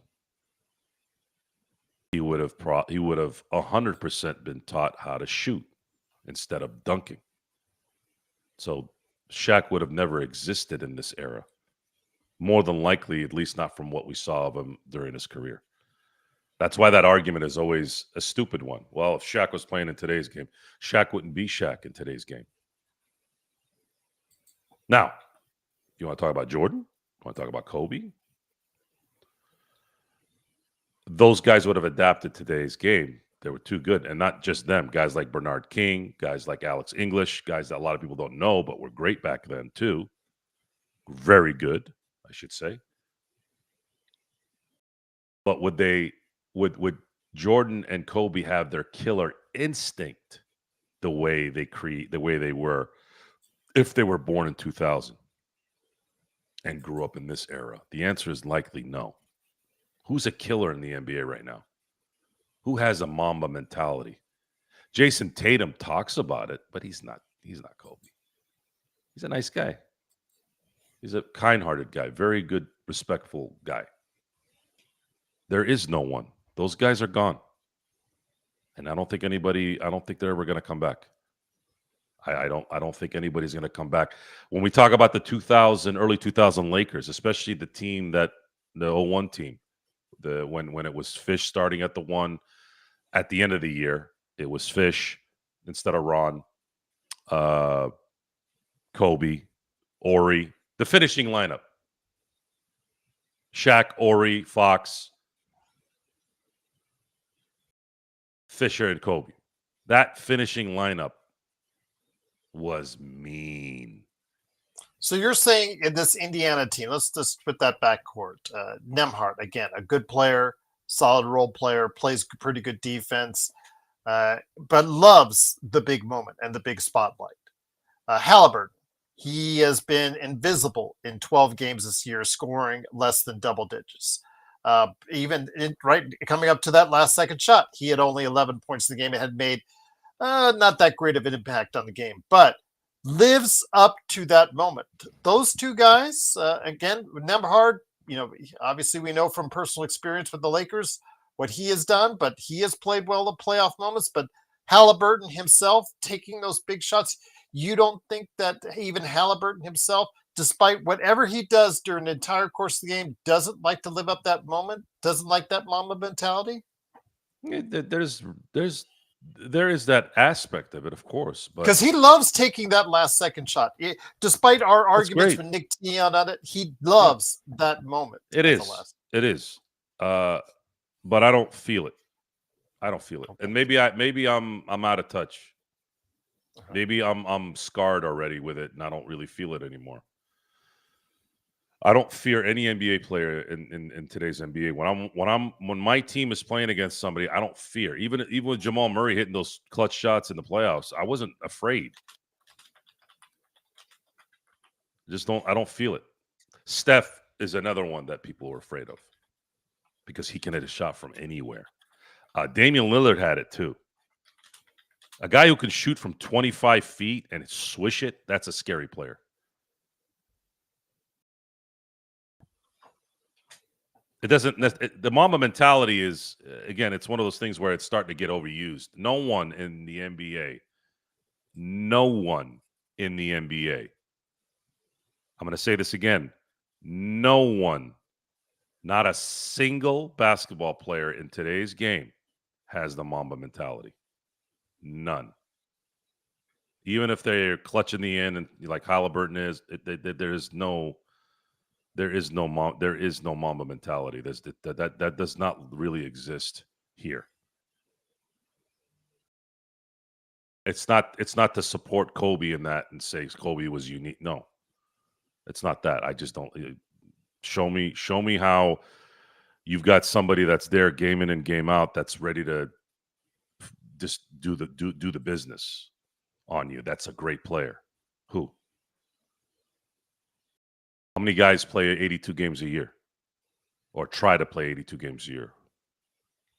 He would have 100% been taught how to shoot instead of dunking. So Shaq would have never existed in this era. More than likely, at least not from what we saw of him during his career. That's why that argument is always a stupid one. Well, if Shaq was playing in today's game, Shaq wouldn't be Shaq in today's game. Now, you want to talk about Jordan? You want to talk about Kobe? Those guys would have adapted today's game. They were too good. And not just them. Guys like Bernard King, guys like Alex English, guys that a lot of people don't know, but were great back then too. Very good, I should say. But would Jordan and Kobe have their killer instinct the way they were if they were born in 2000 and grew up in this era? The answer is likely no. Who's a killer in the NBA right now? Who has a Mamba mentality? Jason Tatum talks about it, but he's not Kobe. He's a nice guy. He's a kind-hearted guy, very good, respectful guy. There is no one. Those guys are gone. And I don't think they're ever going to come back. I don't think anybody's going to come back. When we talk about the early 2000 Lakers, especially the 01 team, when it was Fish starting at the 1 at the end of the year, it was Fish instead of Ron, Kobe, Ori, the finishing lineup. Shaq, Ori, Fox, Fisher, and Kobe. That finishing lineup was mean. So you're saying in this Indiana team, let's just put that backcourt. Nembhard, again, a good player, solid role player, plays pretty good defense, but loves the big moment and the big spotlight. Halliburton, he has been invisible in 12 games this year, scoring less than double digits. Coming up to that last second shot, he had only 11 points in the game. It had made not that great of an impact on the game, but lives up to that moment. Those two guys, again, Nembhard, obviously we know from personal experience with the Lakers what he has done, but he has played well in playoff moments. But Halliburton himself taking those big shots, you don't think that even Halliburton himself, despite whatever he does during the entire course of the game, doesn't like to live up that moment, doesn't like that Mamba mentality? There is that aspect of it, of course, but because he loves taking that last second shot. Despite our arguments great. with Nick Tion on it, he loves that moment. It is. But I don't feel it. Okay. And maybe I'm out of touch. Uh-huh. Maybe I'm scarred already with it, and I don't really feel it anymore. I don't fear any NBA player in today's NBA. When my team is playing against somebody, I don't fear. Even with Jamal Murray hitting those clutch shots in the playoffs, I wasn't afraid. I don't feel it. Steph is another one that people are afraid of because he can hit a shot from anywhere. Damian Lillard had it too. A guy who can shoot from 25 feet and swish it, that's a scary player. It doesn't. The Mamba mentality is, again, it's one of those things where it's starting to get overused. No one in the NBA, I'm going to say this again. No one, not a single basketball player in today's game has the Mamba mentality. None. Even if they're clutching the end and like Halliburton is, there is no Mamba mentality. That does not really exist here. It's not to support Kobe in that and say Kobe was unique. No, it's not that. I just don't. Show me how you've got somebody that's there game in and game out that's ready to just do the business on you. That's a great player. Who? How many guys play 82 games a year or try to play 82 games a year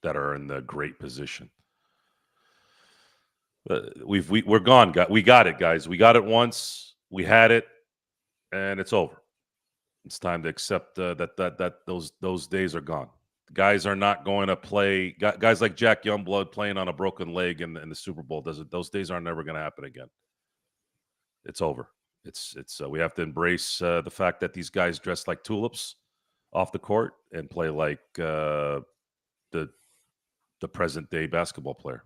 that are in the great position? We're gone. We got it, guys. We got it once. We had it, and it's over. It's time to accept that those days are gone. Guys are not going to play. Guys like Jack Youngblood playing on a broken leg in the Super Bowl. Those days are never going to happen again. It's over. It's we have to embrace the fact that these guys dress like tulips off the court and play like the present day basketball player.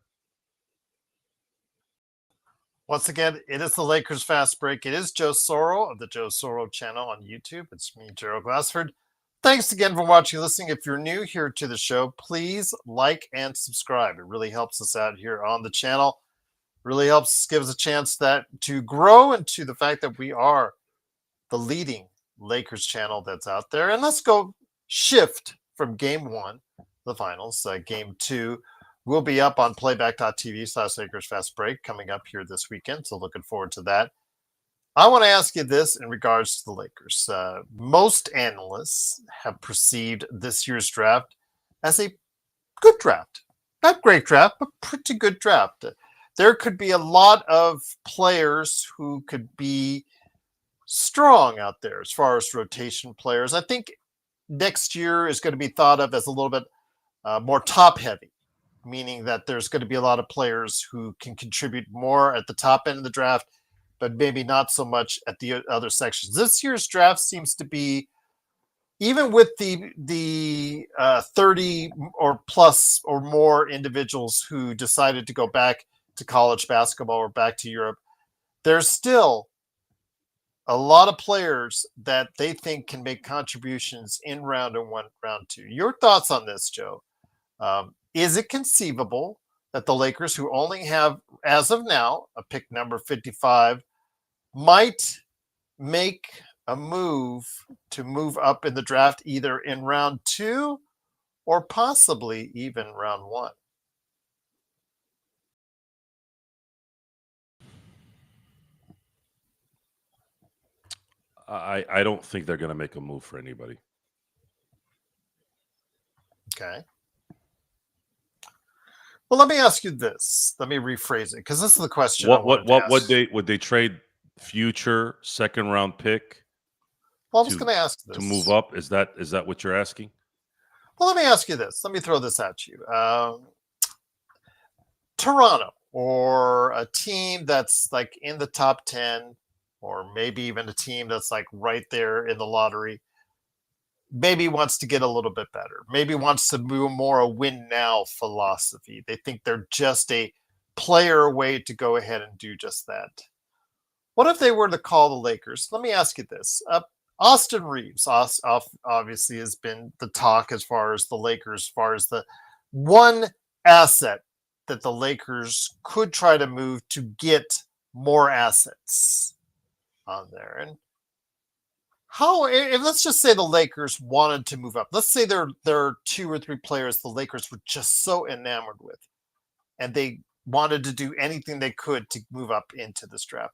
Once again, it is the Lakers Fast Break. It is Joe Soro of the Joe Soro channel on YouTube. It's me, Gerald Glassford. Thanks again for watching and listening. If you're new here to the show, please like and subscribe. It really helps us out here on the channel. Really helps give us a chance to grow into the fact that we are the leading Lakers channel that's out there. And let's go shift from game one, the finals. Game two will be up on playback.tv/Lakers Fast Break coming up here this weekend. So looking forward to that. I want to ask you this in regards to the Lakers. Most analysts have perceived this year's draft as a good draft. Not great draft, but pretty good draft. There could be a lot of players who could be strong out there as far as rotation players. I think next year is going to be thought of as a little bit more top heavy, meaning that there's going to be a lot of players who can contribute more at the top end of the draft, but maybe not so much at the other sections. This year's draft seems to be, even with the 30 or plus or more individuals who decided to go back to college basketball or back to Europe, there's still a lot of players that they think can make contributions in round one, round two. Your thoughts on this, Joe? Is it conceivable that the Lakers, who only have, as of now, a pick number 55, might make a move to move up in the draft either in round two or possibly even round one? I don't think they're going to make a move for anybody. Okay. Well, let me ask you this. Let me rephrase it, because this is the question I wanted to ask. Would they trade future second round pick? Well, I was going to ask this. To move up? Is that what you're asking? Well, let me ask you this. Let me throw this at you. Toronto, or a team that's like in the top 10, or maybe even a team that's like right there in the lottery, maybe wants to get a little bit better, maybe wants to move more a win now philosophy. They think they're just a player away to go ahead and do just that. What if they were to call the Lakers? Let me ask you this. Austin Reeves obviously has been the talk as far as the Lakers, as far as the one asset that the Lakers could try to move to get more assets on there. And if let's just say the Lakers wanted to move up. Let's say there are two or three players the Lakers were just so enamored with, and they wanted to do anything they could to move up into this draft.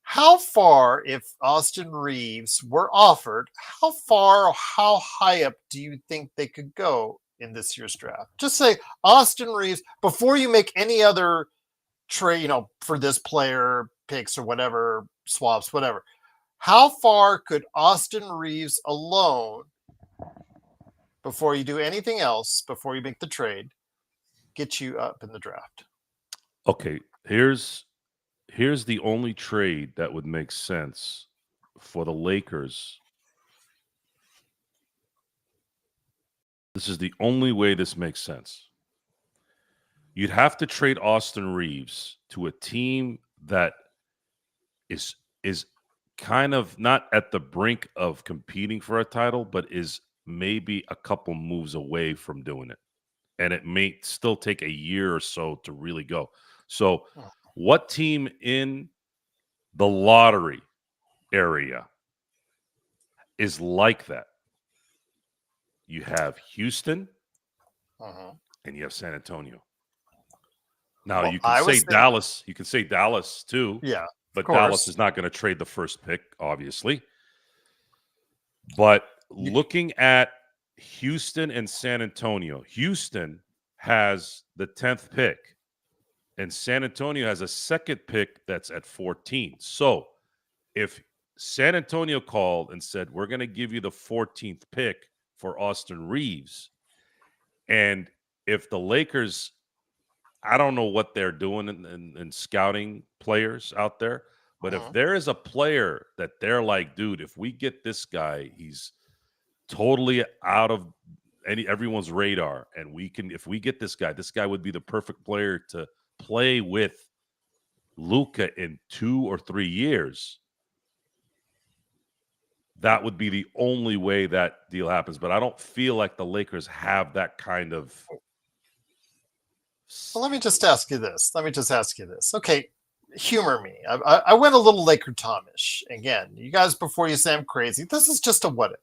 How far, if Austin Reeves were offered, how far or how high up do you think they could go in this year's draft? Just say Austin Reeves before you make any other trade, for this player, picks or whatever, swaps, whatever. How far could Austin Reeves alone, before you do anything else, before you make the trade, get you up in the draft? Okay, here's the only trade that would make sense for the Lakers. This is the only way this makes sense. You'd have to trade Austin Reeves to a team that is kind of not at the brink of competing for a title, but is maybe a couple moves away from doing it. And it may still take a year or so to really go. So what team in the lottery area is like that? You have Houston and you have San Antonio. Now, Well, you can say Dallas. You can say Dallas too. Yeah. But Dallas is not going to trade the first pick, obviously. But looking at Houston and San Antonio, Houston has the 10th pick, and San Antonio has a second pick that's at 14. So if San Antonio called and said, we're going to give you the 14th pick for Austin Reeves. And if the Lakers, I don't know what they're doing in scouting players out there, but if there is a player that they're like, dude, if we get this guy, he's totally out of everyone's radar, and if we get this guy would be the perfect player to play with Luka in 2 or 3 years. That would be the only way that deal happens. But I don't feel like the Lakers have that kind of. Well, let me just ask you this. Okay, humor me. I went a little Laker Tomish. Again, you guys, before you say I'm crazy, this is just a what if.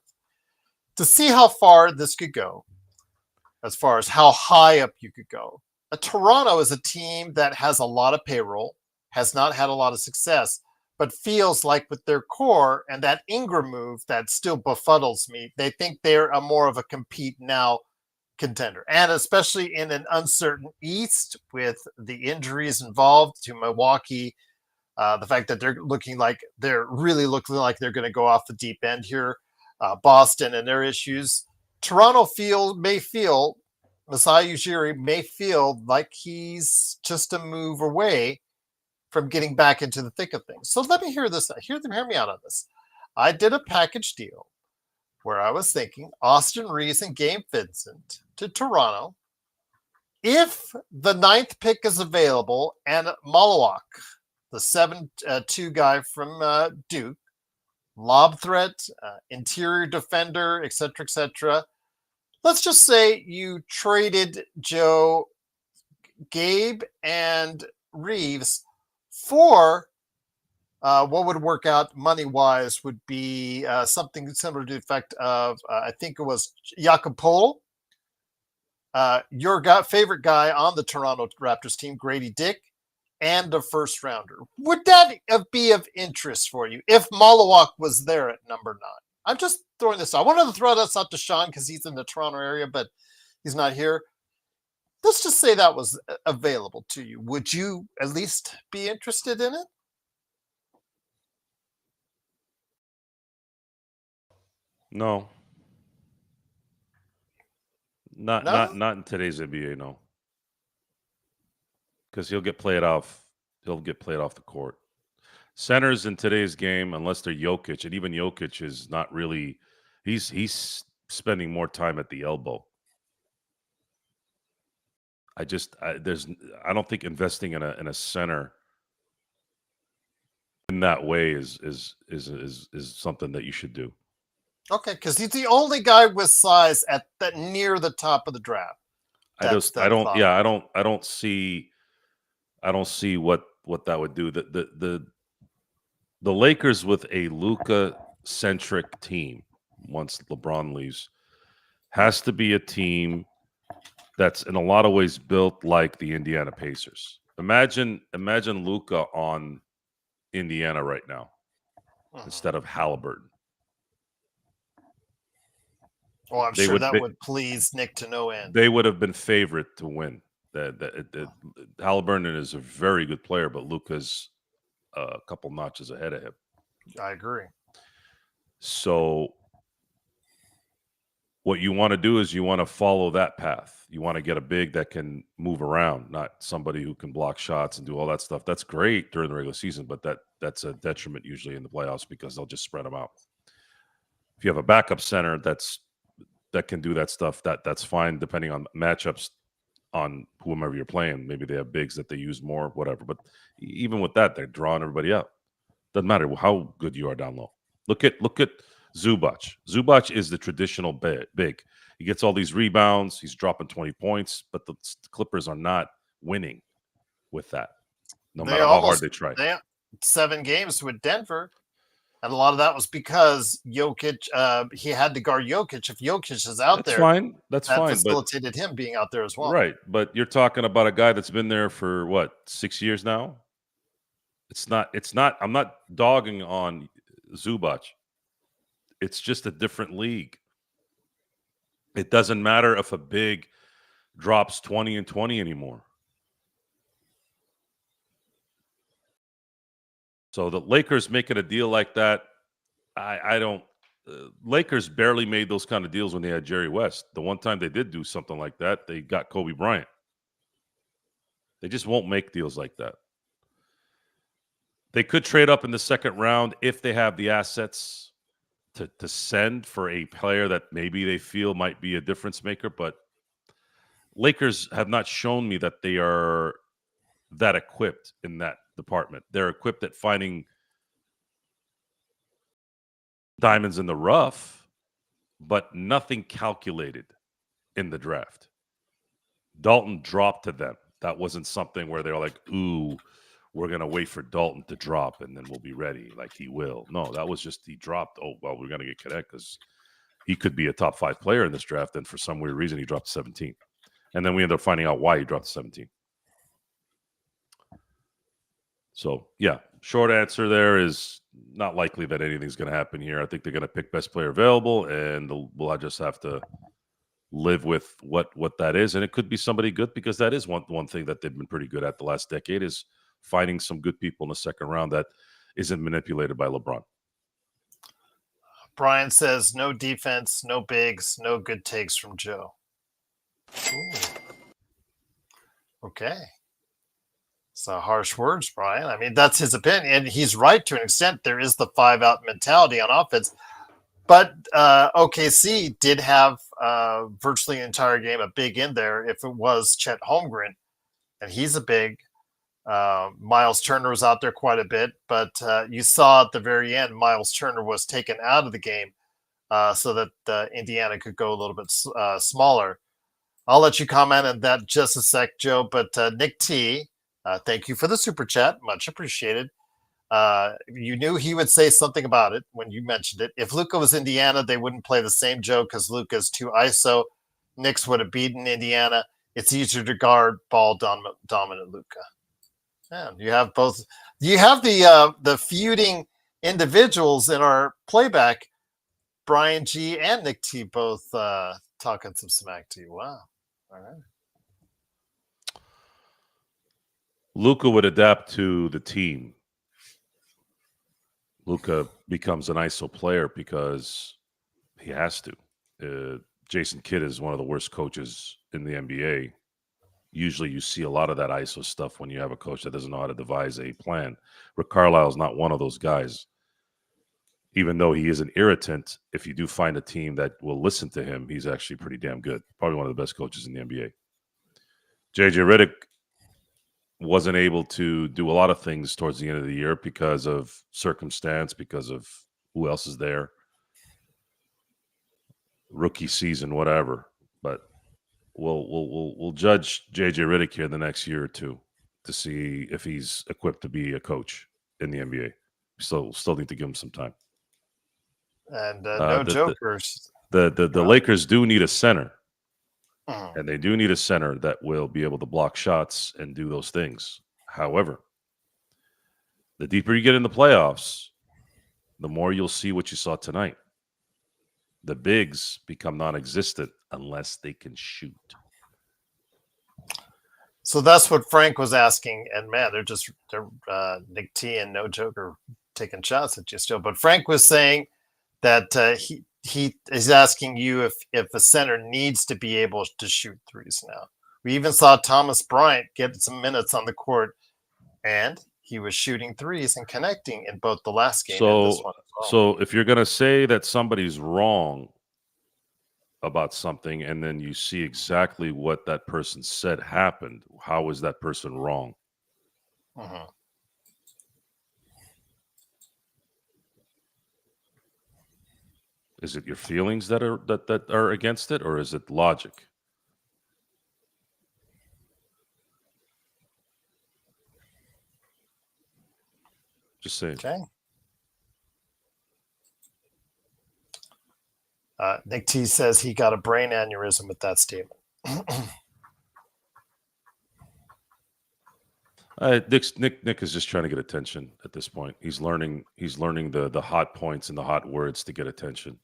To see how far this could go, as far as how high up you could go. Toronto is a team that has a lot of payroll, has not had a lot of success, but feels like with their core and that Ingram move that still befuddles me, they think they're a more of a compete now contender. And especially in an uncertain East with the injuries involved to Milwaukee, the fact that they're really looking like they're going to go off the deep end here, Boston and their issues. Toronto may feel Masai Ujiri may feel like he's just a move away from getting back into the thick of things. So let me hear this. Hear me out on this. I did a package deal where I was thinking Austin Reeves and Gabe Vincent to Toronto. If the 9th pick is available and Malawak, the 7-2 guy from Duke, lob threat, interior defender, etc., etc. Let's just say you traded Gabe and Reeves for what would work out money-wise would be something similar to the effect of, I think it was Jakob Poeltl, your favorite guy on the Toronto Raptors team, Grady Dick, and a first rounder. Would that be of interest for you if Malawak was there at number 9? I'm just throwing this out. I wanted to throw this out to Sean because he's in the Toronto area, but he's not here. Let's just say that was available to you. Would you at least be interested in it? No. Not in today's NBA, no. Because he'll get played off the court. Centers in today's game, unless they're Jokic, and even Jokic is not really. He's spending more time at the elbow. I don't think investing in a center in that way is something that you should do. Okay, because he's the only guy with size at that near the top of the draft. I don't see what that would do. The Lakers with a Luka centric team once LeBron leaves has to be a team that's in a lot of ways built like the Indiana Pacers. Imagine Luka on Indiana right now instead of Halliburton. Well, I'm sure that would please Nick to no end. They would have been favorite to win. Halliburton is a very good player, but Luka's a couple notches ahead of him. I agree. So what you want to do is you want to follow that path. You want to get a big that can move around, not somebody who can block shots and do all that stuff. That's great during the regular season, but that's a detriment usually in the playoffs because they'll just spread them out. If you have a backup center that can do that stuff, that's fine depending on matchups on whomever you're playing. Maybe they have bigs that they use more, whatever. But even with that, they're drawing everybody out. Doesn't matter how good you are down low. Look at Zubac. Zubac is the traditional big. He gets all these rebounds. He's dropping 20 points, but the Clippers are not winning with that, no matter how hard they try. 7 games with Denver. And a lot of that was because Jokic, he had to guard Jokic. If Jokic is out there, that's fine. Facilitated him being out there as well. Right. But you're talking about a guy that's been there for, 6 years now? It's not. I'm not dogging on Zubac. It's just a different league. It doesn't matter if a big drops 20 and 20 anymore. So the Lakers making a deal like that, I don't. Lakers barely made those kind of deals when they had Jerry West. The one time they did do something like that, they got Kobe Bryant. They just won't make deals like that. They could trade up in the second round if they have the assets to send for a player that maybe they feel might be a difference maker. But Lakers have not shown me that they are that equipped in that department. They're equipped at finding diamonds in the rough, but nothing calculated in the draft. Dalton dropped to them. That wasn't something where they were like, ooh, we're going to wait for Dalton to drop and then we'll be ready like he will. No, that was just he dropped. Oh, well, we're going to get Cadet because he could be a top 5 player in this draft. And for some weird reason, he dropped 17. And then we ended up finding out why he dropped 17. So, yeah, short answer there is not likely that anything's going to happen here. I think they're going to pick best player available, and we'll just have to live with what that is. And it could be somebody good because that is one thing that they've been pretty good at the last decade is finding some good people in the second round that isn't manipulated by LeBron. Brian says, no defense, no bigs, no good takes from Joe. Ooh. Okay. So harsh words, Brian. I mean, that's his opinion. And he's right to an extent. There is the 5-out mentality on offense. But OKC did have virtually the entire game a big in there if it was Chet Holmgren. And he's a big. Miles Turner was out there quite a bit. But you saw at the very end, Miles Turner was taken out of the game so that Indiana could go a little bit smaller. I'll let you comment on that just a sec, Joe. But Nick T, thank you for the super chat. Much appreciated. You knew he would say something about it when you mentioned it. If Luka was Indiana, they wouldn't play the same Joe because Luka's too ISO. Knicks would have beaten Indiana. It's easier to guard ball dominant Luka. Yeah, you have both. You have the feuding individuals in our playback. Brian G and Nick T both talking some smack to you. Wow. All right. Luka would adapt to the team. Luka becomes an ISO player because he has to. Jason Kidd is one of the worst coaches in the NBA. Usually you see a lot of that ISO stuff when you have a coach that doesn't know how to devise a plan. Rick Carlisle is not one of those guys. Even though he is an irritant, if you do find a team that will listen to him, he's actually pretty damn good. Probably one of the best coaches in the NBA. JJ Redick wasn't able to do a lot of things towards the end of the year because of circumstance, because of who else is there. Rookie season, whatever. But we'll judge JJ Redick here the next year or two to see if he's equipped to be a coach in the NBA. Still need to give him some time. And no jokers. The Lakers do need a center. And they do need a center that will be able to block shots and do those things. However, the deeper you get in the playoffs, the more you'll see what you saw tonight. The bigs become non-existent unless they can shoot. So that's what Frank was asking. And man, they're Nick T and no joker taking shots at you still. But Frank was saying that he is asking you if a center needs to be able to shoot threes now. We even saw Thomas Bryant get some minutes on the court, and he was shooting threes and connecting in both the last game and this one as well. So if you're going to say that somebody's wrong about something and then you see exactly what that person said happened, how is that person wrong? Mm-hmm. Is it your feelings that are against it, or is it logic? Just saying. Okay. Nick T says he got a brain aneurysm with that statement. Nick is just trying to get attention at this point. He's learning the hot points and the hot words to get attention.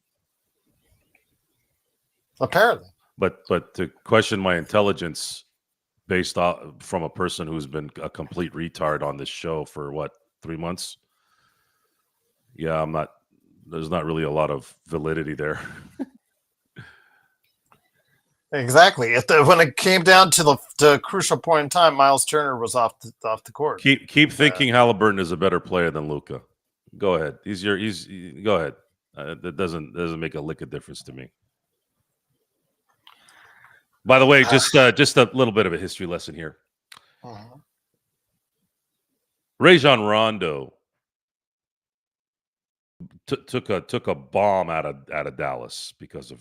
Apparently. But to question my intelligence based off from a person who's been a complete retard on this show for 3 months? Yeah, I'm not there's not really a lot of validity there. Exactly. When it came down to the crucial point in time, Miles Turner was off the court. Keep thinking Halliburton is a better player than Luka. Go ahead. Go ahead. That doesn't make a lick of difference to me. By the way, just a little bit of a history lesson here. Rajon Rondo took a bomb out of Dallas because of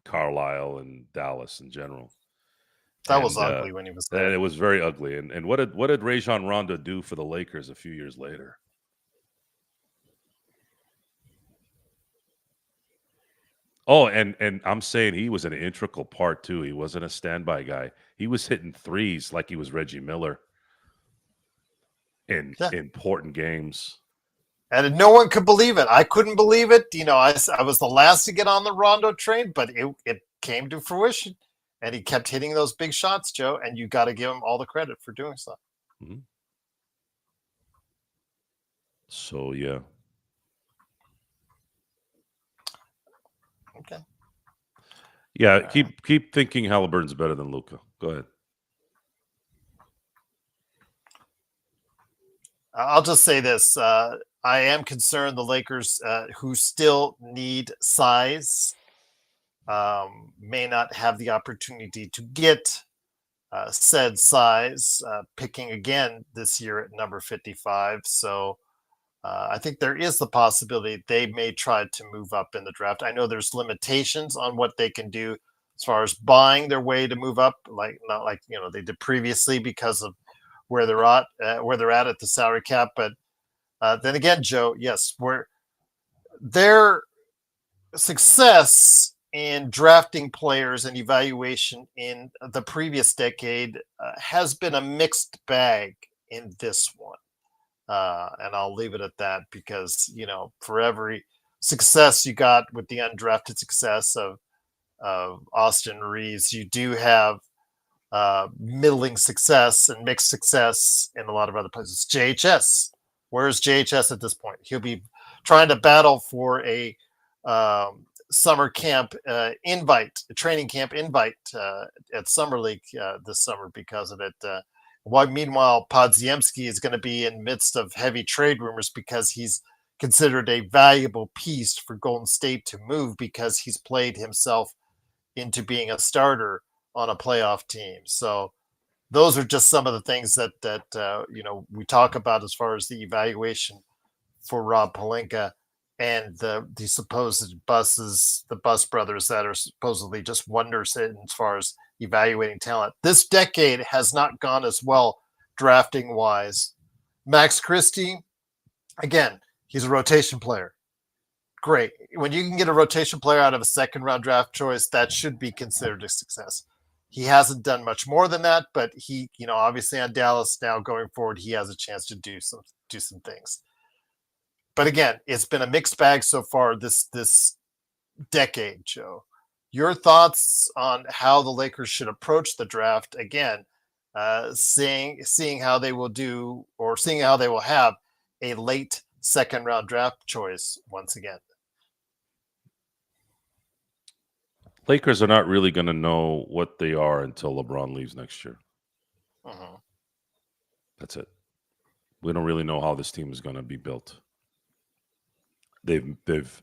Carlisle and Dallas in general. That was ugly when he was there. And it was very ugly. And what did Rajon Rondo do for the Lakers a few years later? Oh, and I'm saying he was an integral part too. He wasn't a standby guy. He was hitting threes like he was Reggie Miller in important games. And no one could believe it. I couldn't believe it. You know, I was the last to get on the Rondo train, but it came to fruition. And he kept hitting those big shots, Joe, and you got to give him all the credit for doing so. Mm-hmm. So, yeah. Okay. Yeah, keep thinking Halliburton's better than Luka. Go ahead. I'll just say this. I am concerned the Lakers, who still need size, may not have the opportunity to get said size, picking again this year at number 55. So I think there is the possibility they may try to move up in the draft. I know there's limitations on what they can do as far as buying their way to move up, not like they did previously because of where they're at the salary cap. But then again, Joe, yes, their success in drafting players and evaluation in the previous decade has been a mixed bag in this one. And I'll leave it at that because, for every success you got with the undrafted success of Austin Reeves, you do have middling success and mixed success in a lot of other places. JHS, where's JHS at this point? He'll be trying to battle for a summer camp invite, a training camp invite at Summer League this summer because of it. Meanwhile, Podziemski is going to be in midst of heavy trade rumors because he's considered a valuable piece for Golden State to move because he's played himself into being a starter on a playoff team. So those are just some of the things that we talk about as far as the evaluation for Rob Pelinka and the supposed the Bus brothers that are supposedly just wonders as far as evaluating talent. This decade has not gone as well drafting wise. Max Christie, again, he's a rotation player. Great. When you can get a rotation player out of a second round draft choice, that should be considered a success. He hasn't done much more than that, but he, obviously on Dallas now going forward, he has a chance to do some things. But again, it's been a mixed bag so far this decade, Joe. Your thoughts on how the Lakers should approach the draft again, seeing how they will do or seeing how they will have a late second round draft choice once again. Lakers are not really going to know what they are until LeBron leaves next year. Mm-hmm. That's it. We don't really know how this team is going to be built. They've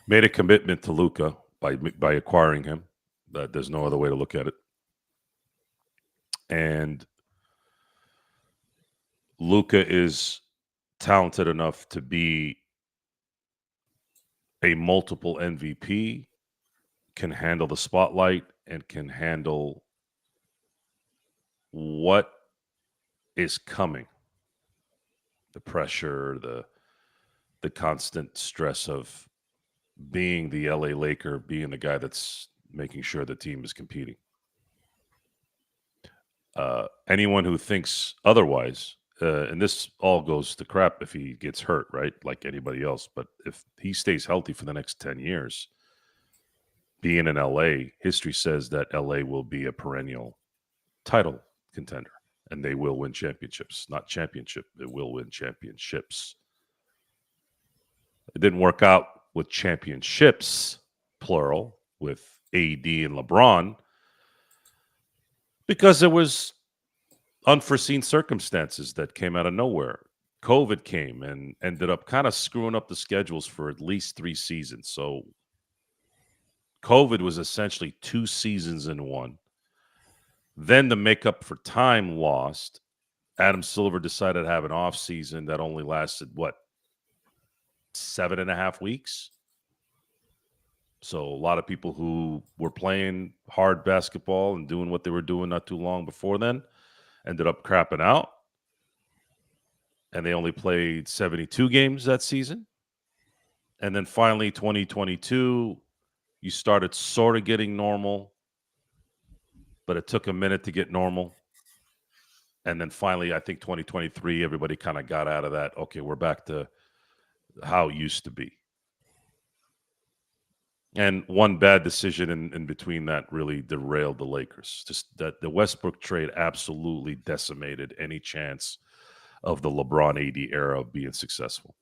made a commitment to Luka by acquiring him. There's no other way to look at it. And Luka is talented enough to be a multiple MVP, can handle the spotlight, and can handle what is coming. The pressure, the constant stress of being the LA Laker, being the guy that's making sure the team is competing. Anyone who thinks otherwise, and this all goes to crap if he gets hurt, right? Like anybody else. But if he stays healthy for the next 10 years, being in LA, history says that LA will be a perennial title contender and they will win championships. Not championship, they will win championships. It didn't work out with championships, plural, with AD and LeBron, because there was unforeseen circumstances that came out of nowhere. COVID came and ended up kind of screwing up the schedules for at least 3 seasons. So COVID was essentially 2 seasons in one. Then to make up for time lost, Adam Silver decided to have an off season that only lasted, 7.5 weeks? So a lot of people who were playing hard basketball and doing what they were doing not too long before then ended up crapping out. And they only played 72 games that season. And then finally, 2022, you started sort of getting normal, but it took a minute to get normal. And then finally, I think 2023, everybody kind of got out of that. Okay, we're back to how it used to be. And one bad decision in between that really derailed the Lakers. Just that the Westbrook trade absolutely decimated any chance of the LeBron AD era of being successful.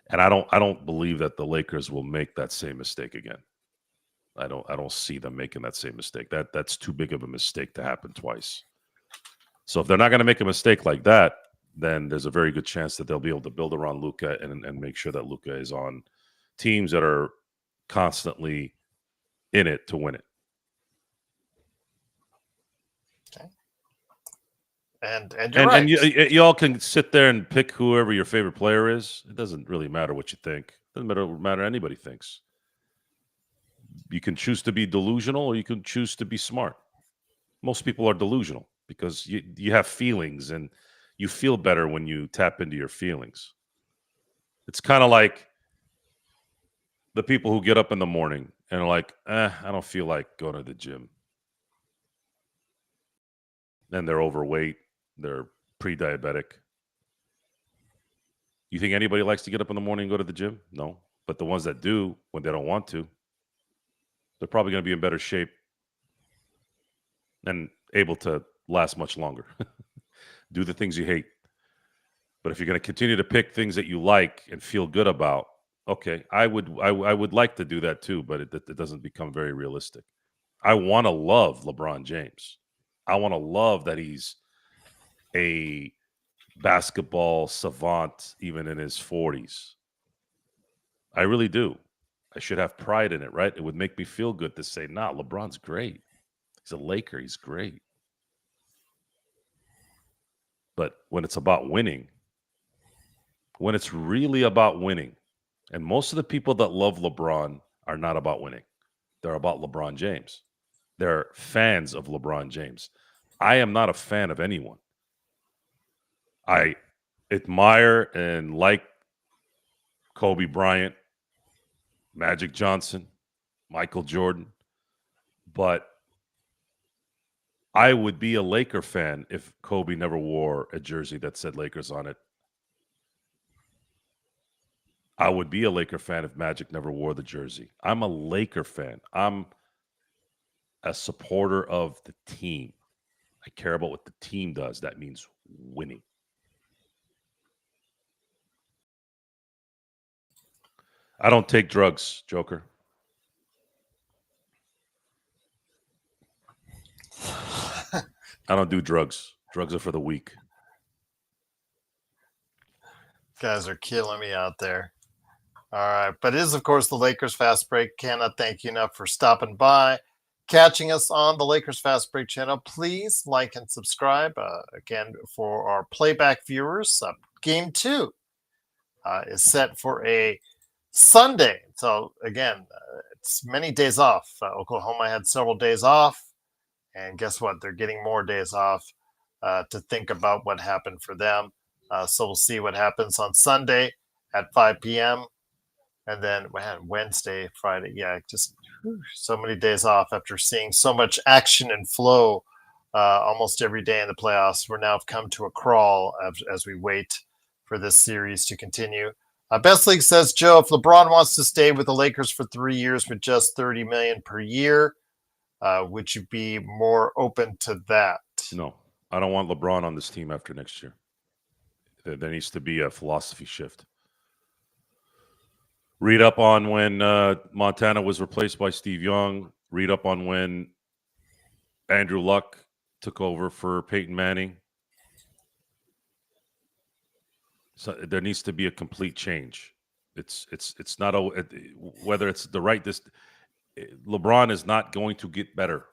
And I don't believe that the Lakers will make that same mistake again. I don't see them making that same mistake. That's too big of a mistake to happen twice. So if they're not going to make a mistake like that, then there's a very good chance that they'll be able to build around Luka and make sure that Luka is on teams that are constantly in it to win it. Okay. And you're right. And you all can sit there and pick whoever your favorite player is. It doesn't really matter what you think. It doesn't matter anybody thinks. You can choose to be delusional or you can choose to be smart. Most people are delusional because you have feelings and you feel better when you tap into your feelings. It's kind of like the people who get up in the morning and are like, I don't feel like going to the gym. And they're overweight. They're pre-diabetic. You think anybody likes to get up in the morning and go to the gym? No. But the ones that do, when they don't want to, they're probably going to be in better shape and able to last much longer. Do the things you hate. But if you're going to continue to pick things that you like and feel good about, okay, I would like to do that too, but it doesn't become very realistic. I want to love LeBron James. I want to love that he's a basketball savant even in his 40s. I really do. I should have pride in it, right? It would make me feel good to say, nah, LeBron's great. He's a Laker. He's great. But when it's about winning, when it's really about winning, and most of the people that love LeBron are not about winning. They're about LeBron James. They're fans of LeBron James. I am not a fan of anyone. I admire and like Kobe Bryant, Magic Johnson, Michael Jordan, but I would be a Laker fan if Kobe never wore a jersey that said Lakers on it. I would be a Laker fan if Magic never wore the jersey. I'm a Laker fan. I'm a supporter of the team. I care about what the team does. That means winning. I don't take drugs, Joker. I don't do drugs. Drugs are for the weak. Guys are killing me out there. All right. But it is, of course, the Lakers Fast Break. Cannot thank you enough for stopping by, catching us on the Lakers Fast Break channel. Please like and subscribe. Again, for our playback viewers, Game 2 is set for a Sunday. So, again, it's many days off. Oklahoma had several days off. And guess what? They're getting more days off to think about what happened for them. So we'll see what happens on Sunday at 5 p.m. And then Wednesday, Friday. Yeah, just so many days off after seeing so much action and flow almost every day in the playoffs. We're now come to a crawl as we wait for this series to continue. Best League says, Joe, if LeBron wants to stay with the Lakers for 3 years with just $30 million per year, would you be more open to that? No, I don't want LeBron on this team after next year. There needs to be a philosophy shift. Read up on when Montana was replaced by Steve Young. Read up on when Andrew Luck took over for Peyton Manning. So there needs to be a complete change. It's not whether it's the right. LeBron is not going to get better.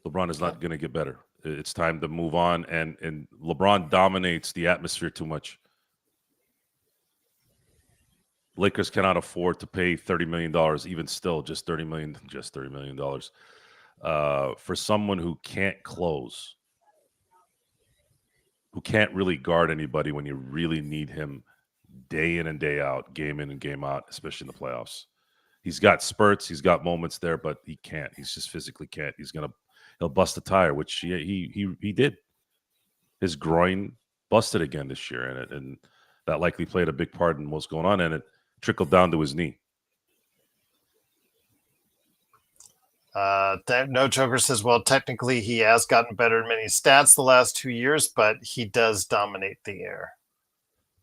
LeBron is not going to get better. It's time to move on, and LeBron dominates the atmosphere too much. Lakers cannot afford to pay $30 million, even still, just $30 million for someone who can't close, who can't really guard anybody when you really need him day in and day out, game in and game out, especially in the playoffs. He's got spurts, he's got moments there, but he can't. He's just physically can't. He'll bust a tire, which he did. His groin busted again this year, and that likely played a big part in what's going on, and it trickled down to his knee. No Joker says, well, technically he has gotten better in many stats the last 2 years, but he does dominate the air.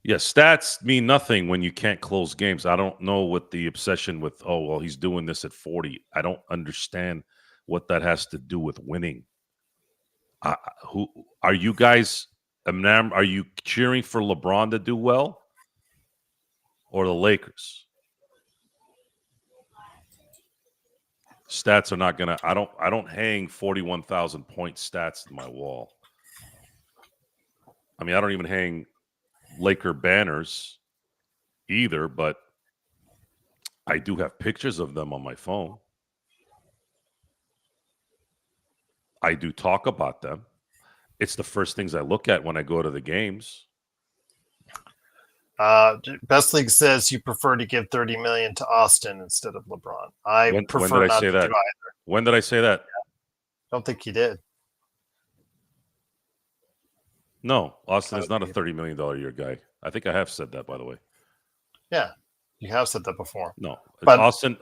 Yeah, stats mean nothing when you can't close games. I don't know what the obsession with, oh, well, he's doing this at 40. I don't understand what that has to do with winning. Who are you guys? Are you cheering for LeBron to do well or the Lakers? Stats are not gonna. I don't hang 41,000 point stats in my wall. I mean, I don't even hang Laker banners either, but I do have pictures of them on my phone. I do talk about them. It's the first things I look at when I go to the games. Best League says you prefer to give $30 million to Austin instead of LeBron. When did I say that? When did I say that? Yeah. Don't think you did. No, Austin is not a $30 million a year guy. I think I have said that, by the way. Yeah, you have said that before. No, but Austin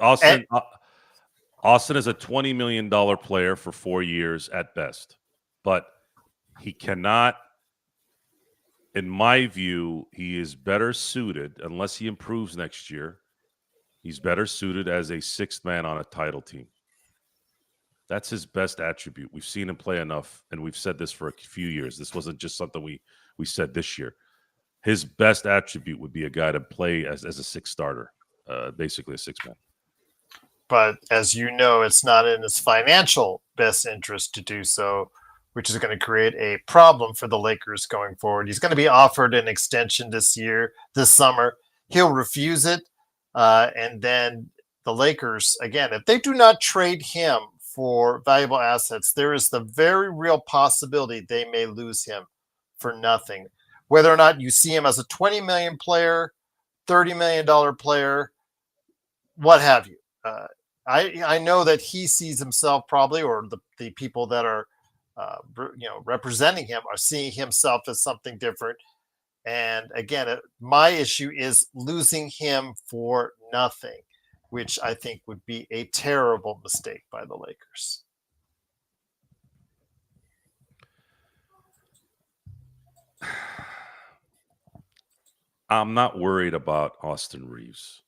is a $20 million player for 4 years at best, but he cannot. In my view, he is better suited, unless he improves next year, he's better suited as a sixth man on a title team. That's his best attribute. We've seen him play enough, and we've said this for a few years. This wasn't just something we said this year. His best attribute would be a guy to play as a sixth starter, basically a six man. But as you know, it's not in his financial best interest to do so, which is going to create a problem for the Lakers going forward. He's going to be offered an extension this summer. He'll refuse it. And then the Lakers, again, if they do not trade him for valuable assets, there is the very real possibility they may lose him for nothing. Whether or not you see him as a $20 million player, $30 million player, what have you. I know that he sees himself probably, or the people that are representing him are seeing himself as something different. And again, my issue is losing him for nothing, which I think would be a terrible mistake by the Lakers. I'm not worried about Austin Reeves.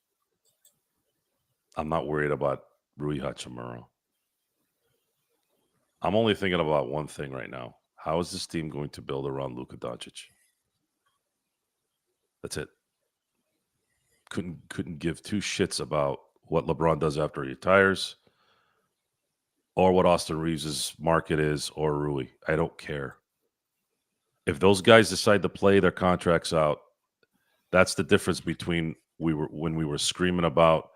I'm not worried about Rui Hachimura. I'm only thinking about one thing right now. How is this team going to build around Luka Doncic? That's it. Couldn't give two shits about what LeBron does after he retires or what Austin Reeves' market is or Rui. I don't care. If those guys decide to play their contracts out, that's the difference between when we were screaming about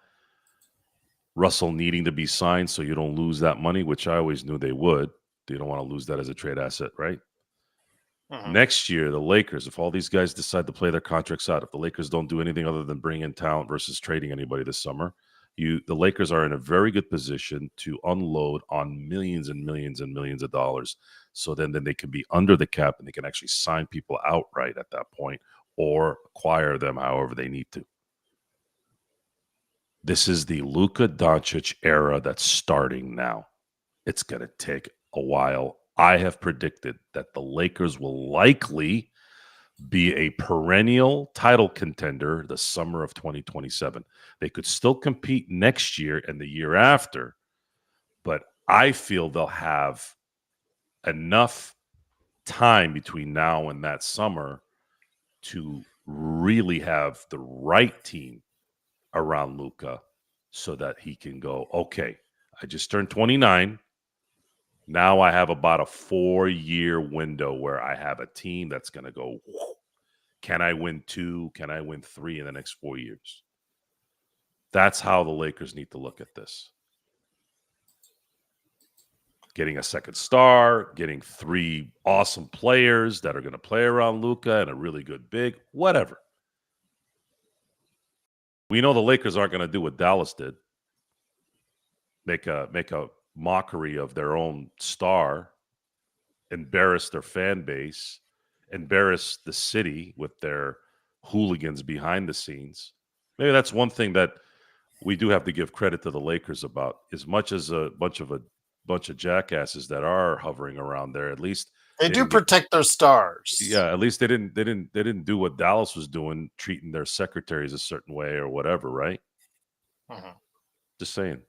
Russell needing to be signed so you don't lose that money, which I always knew they would. They don't want to lose that as a trade asset, right? Mm-hmm. Next year, the Lakers, if all these guys decide to play their contracts out, if the Lakers don't do anything other than bring in talent versus trading anybody this summer, the Lakers are in a very good position to unload on millions and millions and millions of dollars. So then they can be under the cap and they can actually sign people outright at that point or acquire them however they need to. This is the Luka Doncic era that's starting now. It's going to take a while. I have predicted that the Lakers will likely be a perennial title contender the summer of 2027. They could still compete next year and the year after, but I feel they'll have enough time between now and that summer to really have the right team around Luka so that he can go, okay, I just turned 29. Now I have about a 4-year window where I have a team that's going to go, can I win 2? Can I win 3 in the next 4 years? That's how the Lakers need to look at this. Getting a second star, getting 3 awesome players that are going to play around Luka and a really good big, whatever. We know the Lakers aren't going to do what Dallas did. Make a mockery of their own star, embarrass their fan base, embarrass the city with their hooligans behind the scenes. Maybe that's one thing that we do have to give credit to the Lakers about. As much as a bunch of jackasses that are hovering around there, at least They do protect their stars. Yeah, at least they didn't do what Dallas was doing, treating their secretaries a certain way or whatever, right? Mhm. Just saying.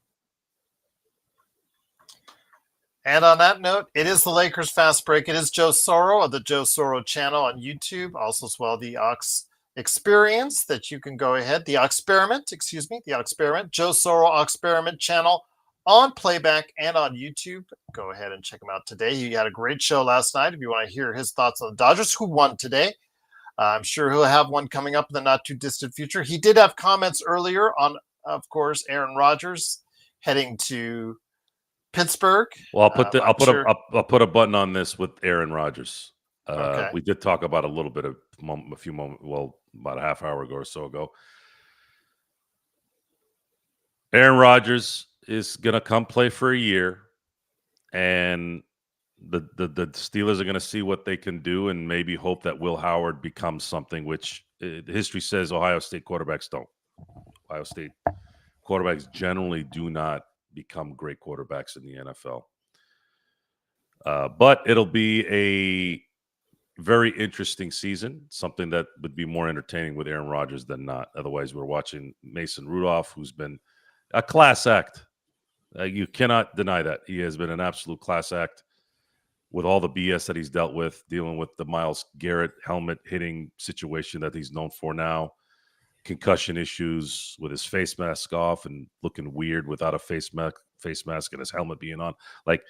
And on that note, it is the Lakers Fast Break. It is Joe Soro of the Joe Soro channel on YouTube, also as well the Ox Experience that you can go ahead, the Experiment, the Experiment, Joe Soro Experiment channel on playback and on YouTube. Go ahead and check him out today. He had a great show last night. If you want to hear his thoughts on the Dodgers, who won today, I'm sure he'll have one coming up in the not too distant future. He did have comments earlier on, of course, Aaron Rodgers heading to Pittsburgh. Well, I'll put a button on this with Aaron Rodgers. Okay. We did talk about a little bit about a half hour ago or so ago. Aaron Rodgers is gonna come play for a year, and the Steelers are gonna see what they can do, and maybe hope that Will Howard becomes something. Which history says Ohio State quarterbacks don't. Ohio State quarterbacks generally do not become great quarterbacks in the NFL. But it'll be a very interesting season, something that would be more entertaining with Aaron Rodgers than not. Otherwise, we're watching Mason Rudolph, who's been a class act. You cannot deny that. He has been an absolute class act with all the BS that he's dealt with, dealing with the Myles Garrett helmet hitting situation that he's known for now, concussion issues with his face mask off and looking weird without a face mask and his helmet being on. Like,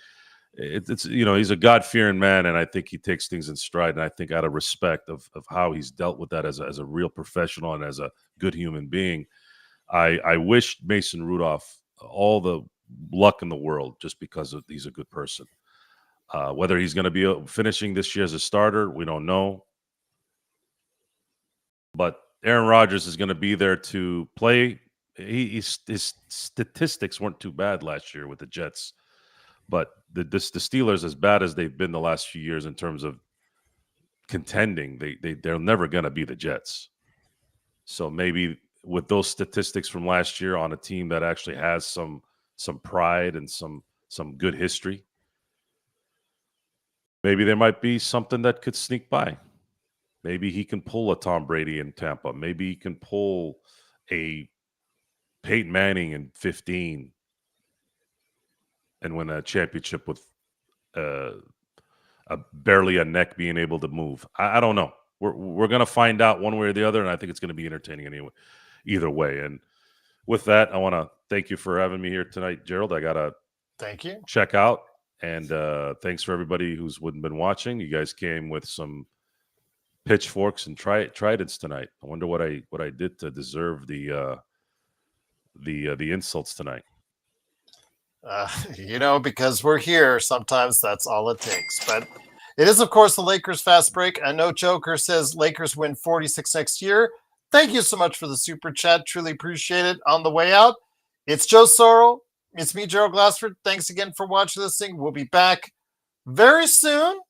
it's he's a God-fearing man, and I think he takes things in stride. And I think out of respect of how he's dealt with that as a real professional and as a good human being, I wish Mason Rudolph all the luck in the world just because he's a good person. Whether he's going to be finishing this year as a starter, we don't know. But Aaron Rodgers is going to be there to play. His statistics weren't too bad last year with the Jets. But the Steelers, as bad as they've been the last few years in terms of contending, they're never going to be the Jets. So maybe with those statistics from last year on a team that actually has some pride and some good history, maybe there might be something that could sneak by. Maybe he can pull a Tom Brady in Tampa. Maybe he can pull a Peyton Manning in 15 and win a championship with barely a neck being able to move. I don't know. We're going to find out one way or the other, and I think it's going to be entertaining anyway, either way. And with that, I want to thank you for having me here tonight, Gerald. I got to check out, and thanks for everybody who's been watching. You guys came with some pitchforks and tridents tonight. I wonder what I did to deserve the insults tonight. Because we're here, sometimes that's all it takes. But it is, of course, the Lakers Fast Break. I know Joker says Lakers win 46 next year. Thank you so much for the super chat. Truly appreciate it. On the way out, it's Joe Soro. It's me, Gerald Glassford. Thanks again for watching this thing. We'll be back very soon.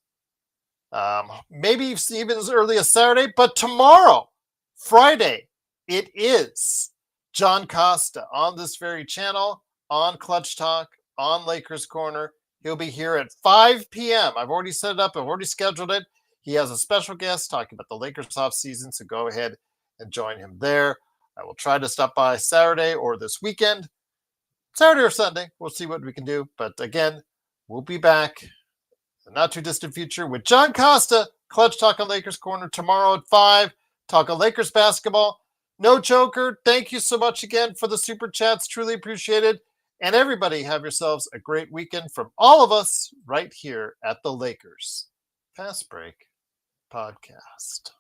Maybe even as early as Saturday. But tomorrow, Friday, it is John Costa on this very channel, on Clutch Talk, on Lakers Corner. He'll be here at 5 p.m. I've already set it up. I've already scheduled it. He has a special guest talking about the Lakers offseason, so go ahead and join him there. I will try to stop by Saturday or this weekend. Saturday or Sunday. We'll see what we can do. But again, we'll be back in the not too distant future with John Costa, Clutch Talk on Lakers Corner tomorrow at 5. Talk on Lakers basketball. No Joker, thank you so much again for the super chats. Truly appreciated. And everybody, have yourselves a great weekend from all of us right here at the Lakers Fast Break Podcast.